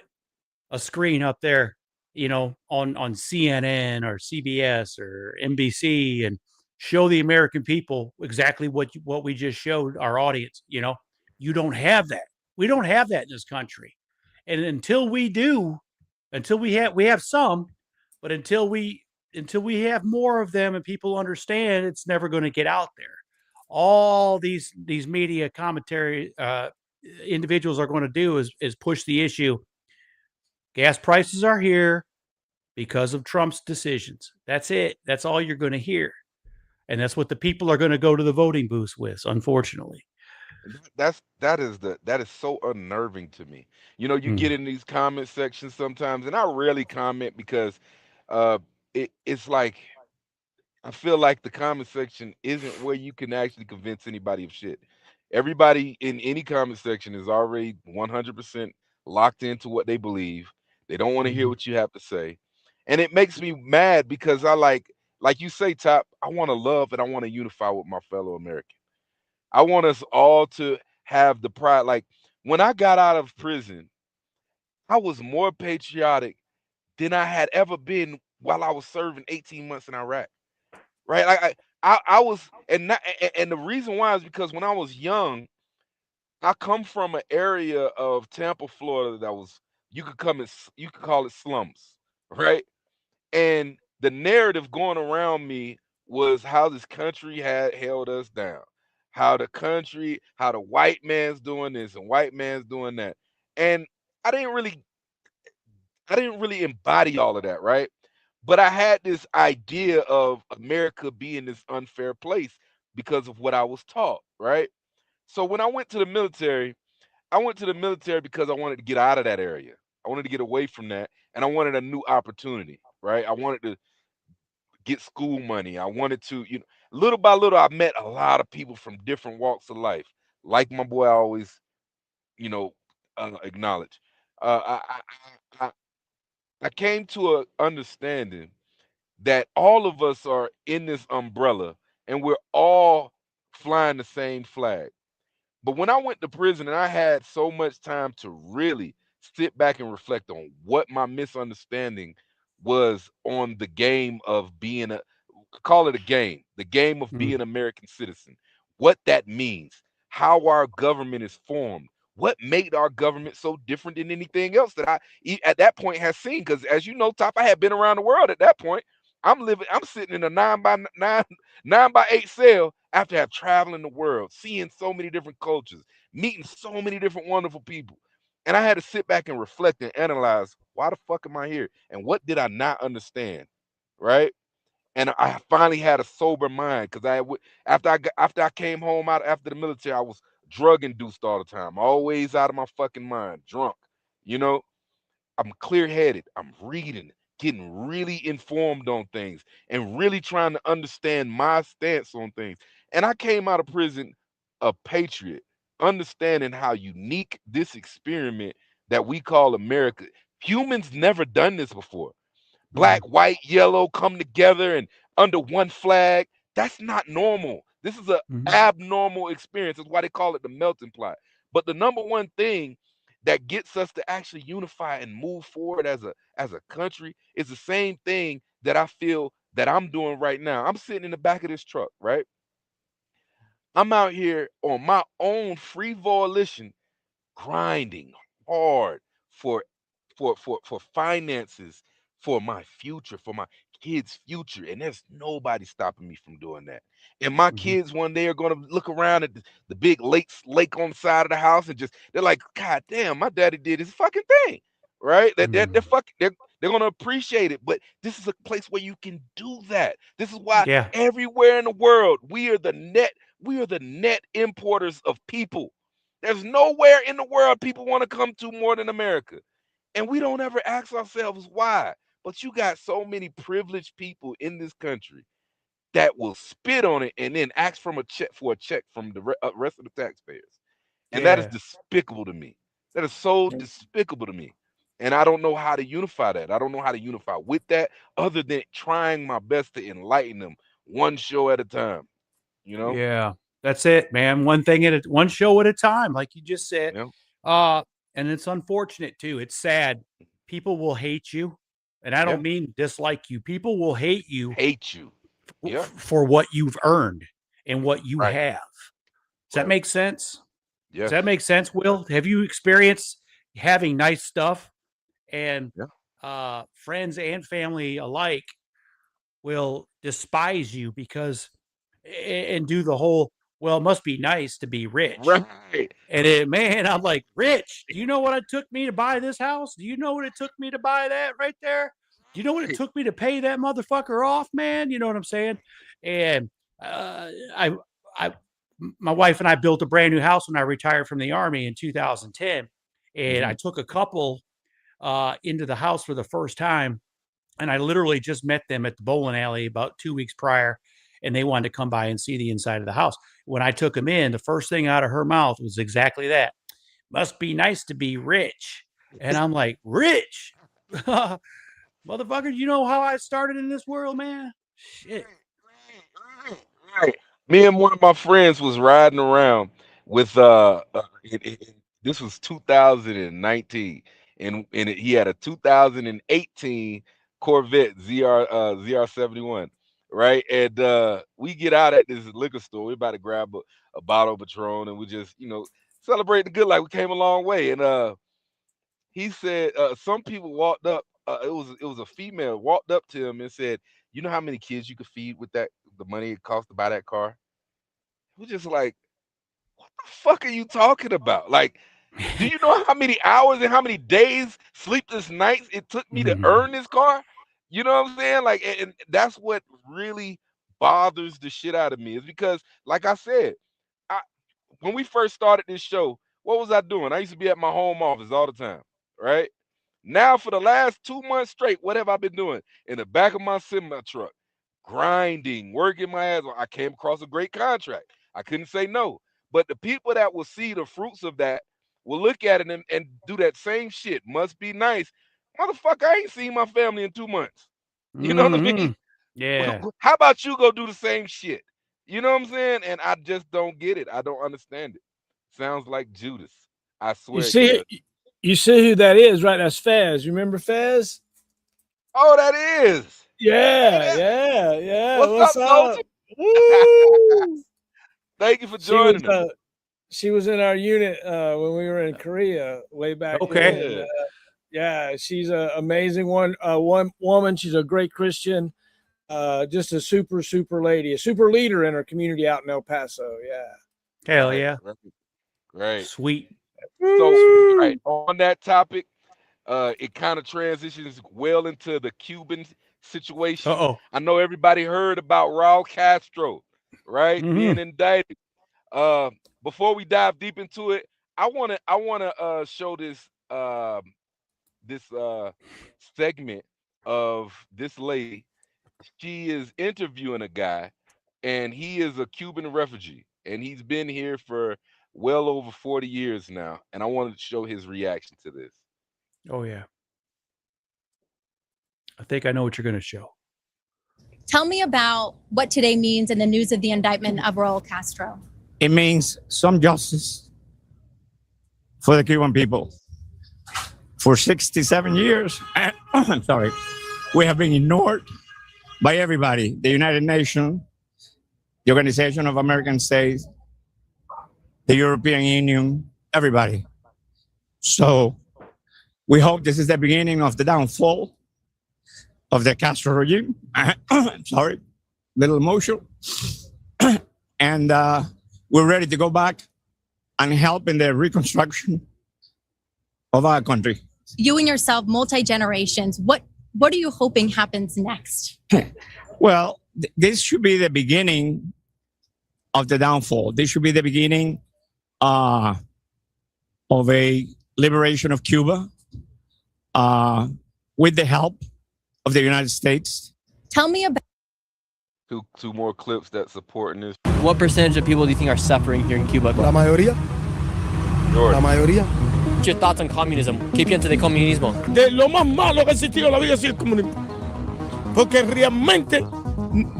a screen up there, on CNN or CBS or NBC and show the American people exactly what we just showed our audience. You don't have that. We don't have that in this country, and until we do, until we have some, but until we have more of them and people understand, it's never going to get out there. All these media commentary individuals are going to do is push the issue. Gas prices are here because of Trump's decisions. That's it. That's all you're going to hear. And that's what the people are going to go to the voting booths with, unfortunately. that is so unnerving to me. You get in these comment sections sometimes, and I rarely comment because uh it's like I feel like the comment section isn't where you can actually convince anybody of shit. Everybody in any comment section is already 100% locked into what they believe. They don't want to hear Mhm. what you have to say. And it makes me mad because I like you say, Top, I want to love and I want to unify with my fellow American. I want us all to have the pride. Like when I got out of prison, I was more patriotic than I had ever been while I was serving 18 months in Iraq. Right? Like I was, and the reason why is because when I was young, I come from an area of Tampa, Florida that was you could call it slums, right? And the narrative going around me was how this country had held us down, how the white man's doing this and white man's doing that, and I didn't really I didn't really embody all of that, right? But I had this idea of America being this unfair place because of what I was taught, right? So when I went to the military, I went to the military because I wanted to get out of that area. I wanted to get away from that and I wanted a new opportunity, right? I wanted to get school money. I wanted to, little by little, I met a lot of people from different walks of life. Like my boy always, you know, acknowledge. I I came to a understanding that all of us are in this umbrella and we're all flying the same flag. But when I went to prison and I had so much time to really sit back and reflect on what my misunderstanding was on the game of being call it a game, the game of being Mm. an American citizen, what that means, how our government is formed, what made our government so different than anything else that at that point has seen. Because as you know, Top, I had been around the world at that point. I'm sitting in a 9 by 8 cell after have traveling the world, seeing so many different cultures, meeting so many different wonderful people. And I had to sit back and reflect and analyze why the fuck am I here? And what did I not understand? Right? And I finally had a sober mind because after I came home out after the military, I was drug induced all the time, always out of my fucking mind, drunk. You know, I'm clear headed. I'm reading, getting really informed on things, and really trying to understand my stance on things. And I came out of prison a patriot, understanding how unique this experiment that we call America. Humans never done this before. Black, Mm. white, yellow come together and under one flag. That's not normal. This is a Mhm. abnormal experience. That's why they call it the melting pot. But the number one thing that gets us to actually unify and move forward as a country is the same thing that I feel that I'm doing right now. I'm sitting in the back of this truck, right? I'm out here on my own free volition grinding hard for for finances for my future, for my kids' future, and there's nobody stopping me from doing that. And my Mhm. kids one day are gonna look around at the big lake on the side of the house and just they're like, God damn, my daddy did his fucking thing, right? They're Mm. fucking they're gonna appreciate it. But this is a place where you can do that. This is why Yeah. everywhere in the world we are the net importers of people. There's nowhere in the world people want to come to more than America. And we don't ever ask ourselves why. But you got so many privileged people in this country that will spit on it and then ask for a check from the rest of the taxpayers. And that is Yeah. despicable to me. That is so despicable to me. And I don't know how to unify that. I don't know how to unify with that other than trying my best to enlighten them one show at a time. You know? Yeah, that's it, man. One show at a time, like you just said. Yeah. And it's unfortunate too. It's sad. People will hate you, and I don't mean dislike you. People will hate you. Yeah. For what you've earned and what you Right. have. Does that make sense? Yes. Does that make sense, Will? Have you experienced having nice stuff and friends and family alike will despise you because and do the whole, well, it must be nice to be rich. Right. And man, I'm like, Rich, do you know what it took me to buy this house? Do you know what it took me to buy that right there? Do you know what it took me to pay that motherfucker off, man? You know what I'm saying? And my wife and I built a brand new house when I retired from the Army in 2010. And I took a couple into the house for the first time. And I literally just met them at the bowling alley about 2 weeks prior. And they wanted to come by and see the inside of the house. When I took them in, the first thing out of her mouth was exactly that. Must be nice to be rich. And I'm like, rich? Motherfucker, you know how I started in this world, man? Shit. Right. Me and one of my friends was riding around with this was 2019, and he had a 2018 Corvette ZR71, right? And we get out at this liquor store. We're about to grab a bottle of Patron, and we just celebrate the good life. We came a long way, and he said some people walked up. It was a female walked up to him and said, "You know how many kids you could feed with the money it cost to buy that car?" We're just like, "What the fuck are you talking about? Like, do you know how many hours and how many days, sleepless nights it took me to earn this car?" You know what I'm saying? Like, and that's what really bothers the shit out of me is because, like I said, when we first started this show, what was I doing? I used to be at my home office all the time, right? Now, for the last 2 months straight, what have I been doing? In the back of my semi truck, grinding, working my ass off. I came across a great contract. I couldn't say no. But the people that will see the fruits of that will look at it and do that same shit. Must be nice. Motherfucker, I ain't seen my family in 2 months. You know what I mean? Yeah. How about you go do the same shit? You know what I'm saying? And I just don't get it. I don't understand it. Sounds like Judas. I swear. You see who that is, right? That's Fez. You remember Fez? Oh, that is. Yeah. What's up, Soldier? Woo! Thank you for joining us. She was in our unit when we were in Korea way back. Okay. Yeah, she's an amazing one woman. She's a great Christian. Just a super lady, a super leader in her community out in El Paso. Yeah. Hell yeah. Right. Sweet. So right on that topic, it kind of transitions well into the Cuban situation. I know everybody heard about Raul Castro, right? Being indicted. Before we dive deep into it, I wanna show this segment of this lady. She is interviewing a guy, and he is a Cuban refugee, and he's been here for well over 40 years now. And I wanted to show his reaction to this. Oh, yeah. I think I know what you're going to show. Tell me about what today means in the news of the indictment of Raul Castro. It means some justice for the Cuban people. For 67 years, I'm sorry, we have been ignored by everybody, the United Nations, the Organization of American States, the European Union, everybody. So we hope this is the beginning of the downfall of the Castro regime. Sorry, little emotional. And we're ready to go back and help in the reconstruction of our country. You and yourself, multi-generations, what are you hoping happens next? Well, this should be the beginning of the downfall. This should be the beginning of a liberation of Cuba with the help of the United States. Tell me about. Two more clips that supporting this. What percentage of people do you think are suffering here in Cuba? La mayoría. George. La mayoría. What's your thoughts on communism? ¿Qué piensa de comunismo? De lo más malo que ha existido en la vida ha sido el comunismo. Porque realmente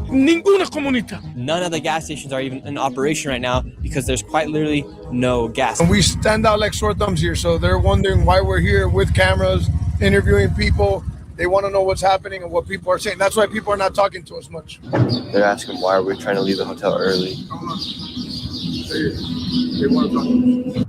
ninguno es comunista. None of the gas stations are even in operation right now because there's quite literally no gas. And we stand out like sore thumbs here, so they're wondering why we're here with cameras, interviewing people. They want to know what's happening and what people are saying. That's why people are not talking to us much. They're asking why are we trying to leave the hotel early.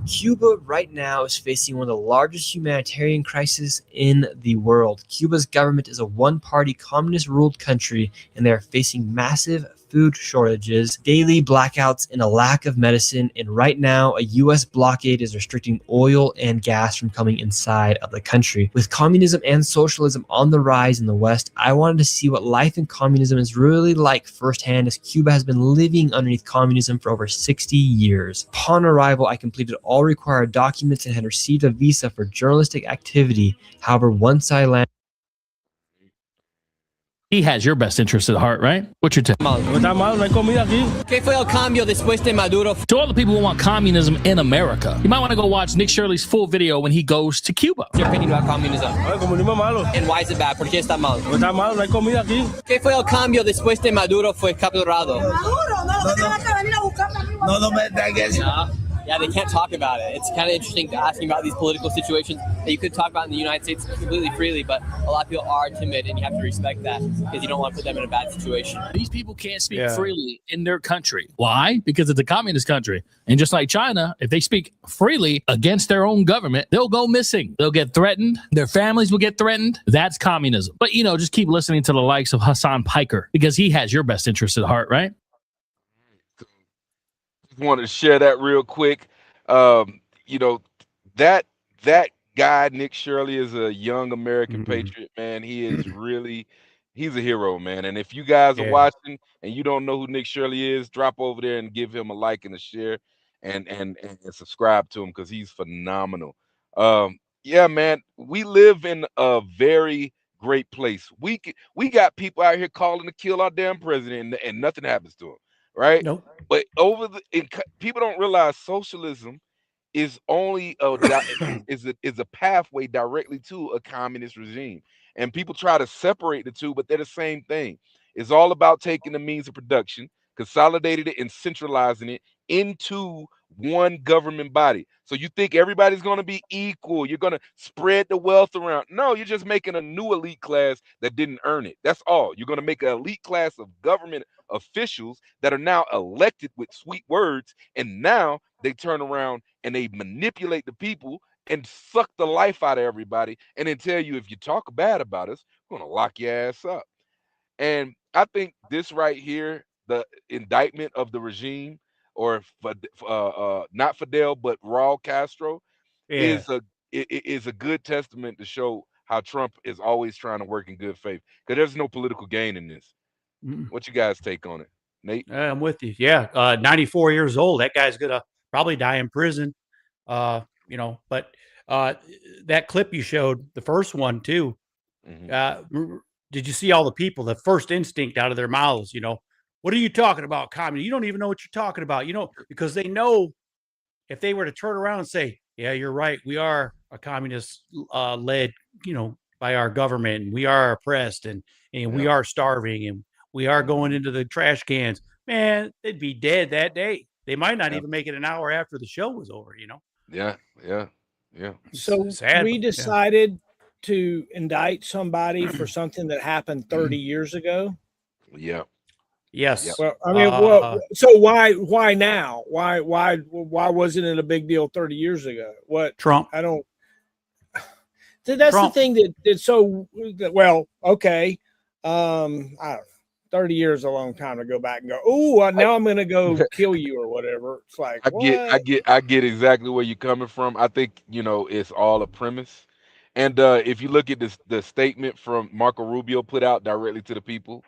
Cuba right now is facing one of the largest humanitarian crises in the world. Cuba's government is a one-party communist-ruled country, and they are facing massive food shortages, daily blackouts, and a lack of medicine. And right now, a U.S. blockade is restricting oil and gas from coming inside of the country. With communism and socialism on the rise in the West, I wanted to see what life in communism is really like firsthand, as Cuba has been living underneath communism for over 60 years. Upon arrival, I completed all required documents and had received a visa for journalistic activity. However, once I landed, he has your best interest at heart, right? What's your take? ¿Qué fue el cambio después de Maduro? To all the people who want communism in America, you might want to go watch Nick Shirley's full video when he goes to Cuba. What's your opinion about communism? And why is it bad? ¿Por qué está mal? ¿Qué fue el cambio después de Maduro fue capturado? Yeah, they can't talk about it. It's kind of interesting asking about these political situations that you could talk about in the United States completely freely, but a lot of people are timid, and you have to respect that because you don't want to put them in a bad situation. These people can't speak freely in their country. Why? Because it's a communist country. And just like China, if they speak freely against their own government, they'll go missing. They'll get threatened. Their families will get threatened. That's communism. But, you know, just keep listening to the likes of Hassan Piker because he has your best interest at heart, right? Wanted to share that real quick. You know, that guy Nick Shirley is a young American patriot, man. He is really, he's a hero, man. And if you guys are watching and you don't know who Nick Shirley is, drop over there and give him a like and a share and subscribe to him because he's phenomenal. Yeah, man, we live in a very great place. We got people out here calling to kill our damn president and nothing happens to him. Right? Nope. But people don't realize socialism is only is a pathway directly to a communist regime. And people try to separate the two, but they're the same thing. It's all about taking the means of production, consolidating it, and centralizing it into one government body. So you think everybody's going to be equal. You're going to spread the wealth around. No, you're just making a new elite class that didn't earn it. That's all. You're going to make an elite class of government officials that are now elected with sweet words. And now they turn around and they manipulate the people and suck the life out of everybody and then tell you, if you talk bad about us, we're going to lock your ass up. And I think this right here, the indictment of the regime, or not Fidel, but Raul Castro, is a good testament to show how Trump is always trying to work in good faith, because there's no political gain in this. What you guys take on it, Nate? I'm with you. 94 years old. That guy's gonna probably die in prison. You know, but that clip you showed, the first one too. Did you see all the people? The first instinct out of their mouths, you know. What are you talking about, communist? You don't even know what you're talking about, you know, because they know if they were to turn around and say, yeah, you're right, we are a communist led, you know, by our government, and we are oppressed, and we are starving, and we are going into the trash cans, man, they'd be dead that day. They might not even make it an hour after the show was over, you know? Yeah. So we decided to indict somebody for something that happened 30 years ago. Yeah. Yes. Well, I mean, so why now? Why wasn't it a big deal 30 years ago? What Trump? I don't. That's Trump. The thing that's so well. Okay, I don't know. 30 years is a long time to go back and go, oh, now I'm going to go kill you or whatever. It's like, I get exactly where you're coming from. I think, you know, it's all a premise. And if you look at the statement from Marco Rubio put out directly to the people,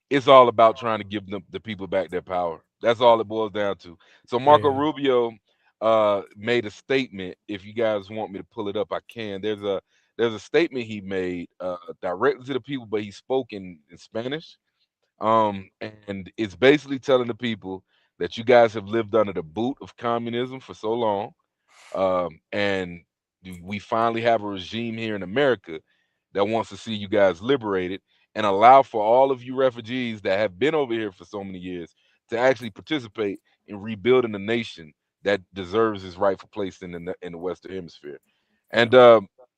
it's all about trying to give the people back their power. That's all it boils down to. So Marco Rubio made a statement. If you guys want me to pull it up, I can. There's a statement he made directly to the people, but he spoke in Spanish. And it's basically telling the people that you guys have lived under the boot of communism for so long, and we finally have a regime here in America that wants to see you guys liberated and allow for all of you refugees that have been over here for so many years to actually participate in rebuilding a nation that deserves its rightful place in the Western Hemisphere. And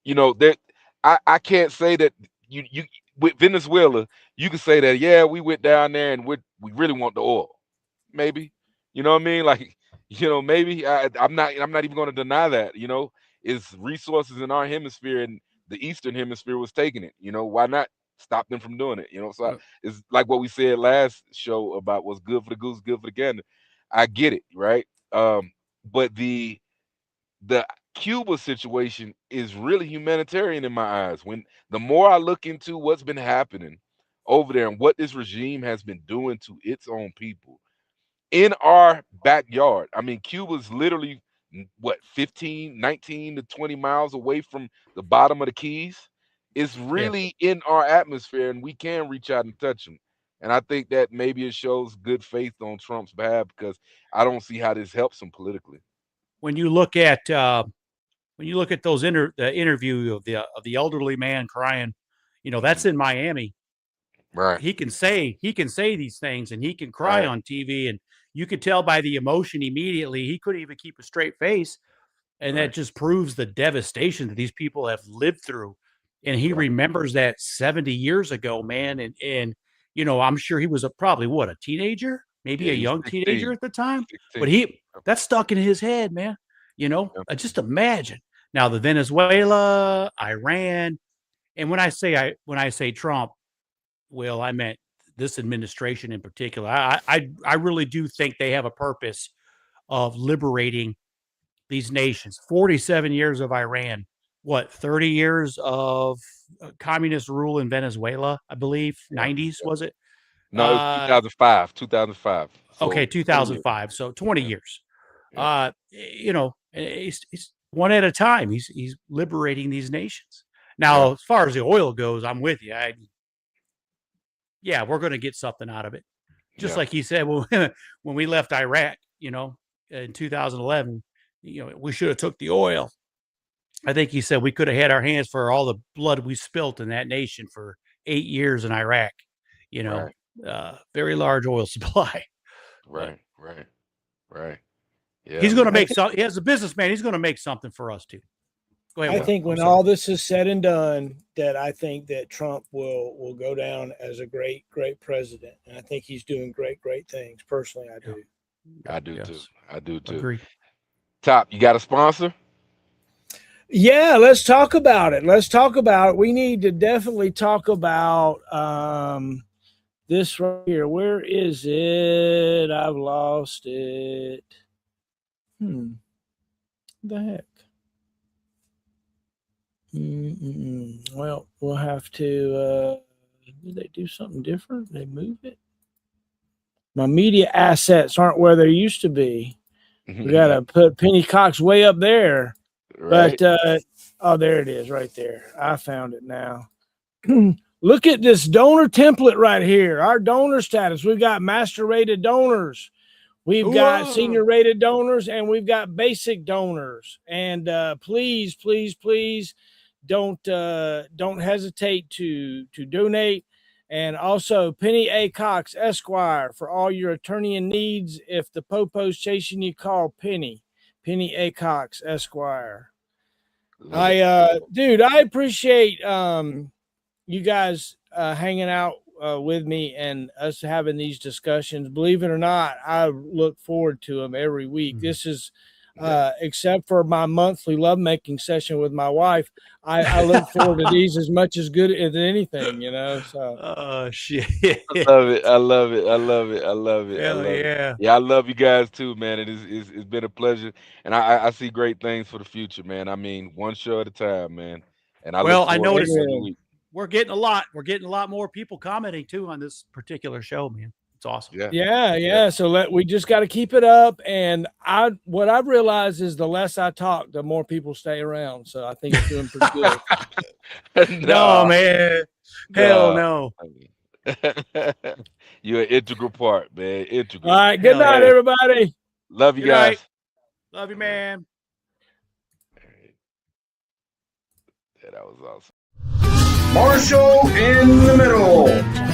you know, that I can't say that you with Venezuela, you can say that, yeah, we went down there and we really want the oil. Maybe. You know what I mean? Like, you know, maybe I'm not even going to deny that, you know, is resources in our hemisphere, and the Eastern Hemisphere was taking it. You know, why not stop them from doing it? You know, so it's like what we said last show about what's good for the goose, good for the gander. I get it, right? But the Cuba situation is really humanitarian in my eyes. When the more I look into what's been happening over there and what this regime has been doing to its own people in our backyard. I mean, Cuba's literally what, 15, 19 to 20 miles away from the bottom of the Keys. It's really in our atmosphere, and we can reach out and touch them. And I think that maybe it shows good faith on Trump's behalf, because I don't see how this helps him politically. When you look at those the interview of the elderly man crying, you know, that's in Miami. Right. He can say these things, and he can cry on TV, and you could tell by the emotion immediately. He couldn't even keep a straight face. And that just proves the devastation that these people have lived through. And he remembers that 70 years ago, man. And you know, I'm sure he was probably a teenager, maybe a young 16, teenager at the time. 16. But that's stuck in his head, man. You know, just imagine. Now the Venezuela, Iran, and when I say Trump, well, I meant this administration in particular. I really do think they have a purpose of liberating these nations. 47 years of Iran, 30 years of communist rule in Venezuela, I believe. 90s, was it? No, it was 2005. So okay, 2005. So 20 years. You know, he's one at a time. He's liberating these nations. Now, as far as the oil goes, I'm with you. We're going to get something out of it. Just like he said, when we left Iraq, you know, in 2011, you know, we should have took the oil. I think he said we could have had our hands for all the blood we spilt in that nation for 8 years in Iraq. You know, very large oil supply. Right. Yeah. He's going to make some. As a businessman, he's going to make something for us too. Go ahead. I think when all this is said and done, that I think that Trump will go down as a great president, and I think he's doing great things. Personally, I do. I do too. Agree. Top, you got a sponsor? Yeah, let's talk about it. We need to definitely talk about this right here. Where is it? I've lost it. What the heck? Well, we'll have to, did they do something different? They move it? My media assets aren't where they used to be. We got to put Penny Cox way up there. Right. But, oh, there it is right there. I found it now. Look at this donor template right here. Our donor status. We've got master rated donors. We've got senior rated donors, and we've got basic donors. And please don't hesitate to donate. And also Penny A. Cox, Esquire, for all your attorney needs. If the popo's chasing you, call Penny A. Cox, Esquire. Dude, I appreciate you guys hanging out with me and us having these discussions. Believe it or not, I look forward to them every week. This is except for my monthly lovemaking session with my wife, I look forward to these as much as good as anything, you know. So oh shit. I love it. Hell yeah. Yeah, I love you guys too, man. It's been a pleasure. And I see great things for the future, man. I mean, one show at a time, man. And I noticed we're getting a lot more people commenting too on this particular show, man. It's awesome. Yeah. So we just got to keep it up. And what I've realized is the less I talk, the more people stay around. So I think it's doing pretty good. No, man. Hell no. You're an integral part, man. Integral. All right. Good night, Hey, everybody. love you Good night. guys. Love you, man. Yeah, that was awesome. Marshall in the middle.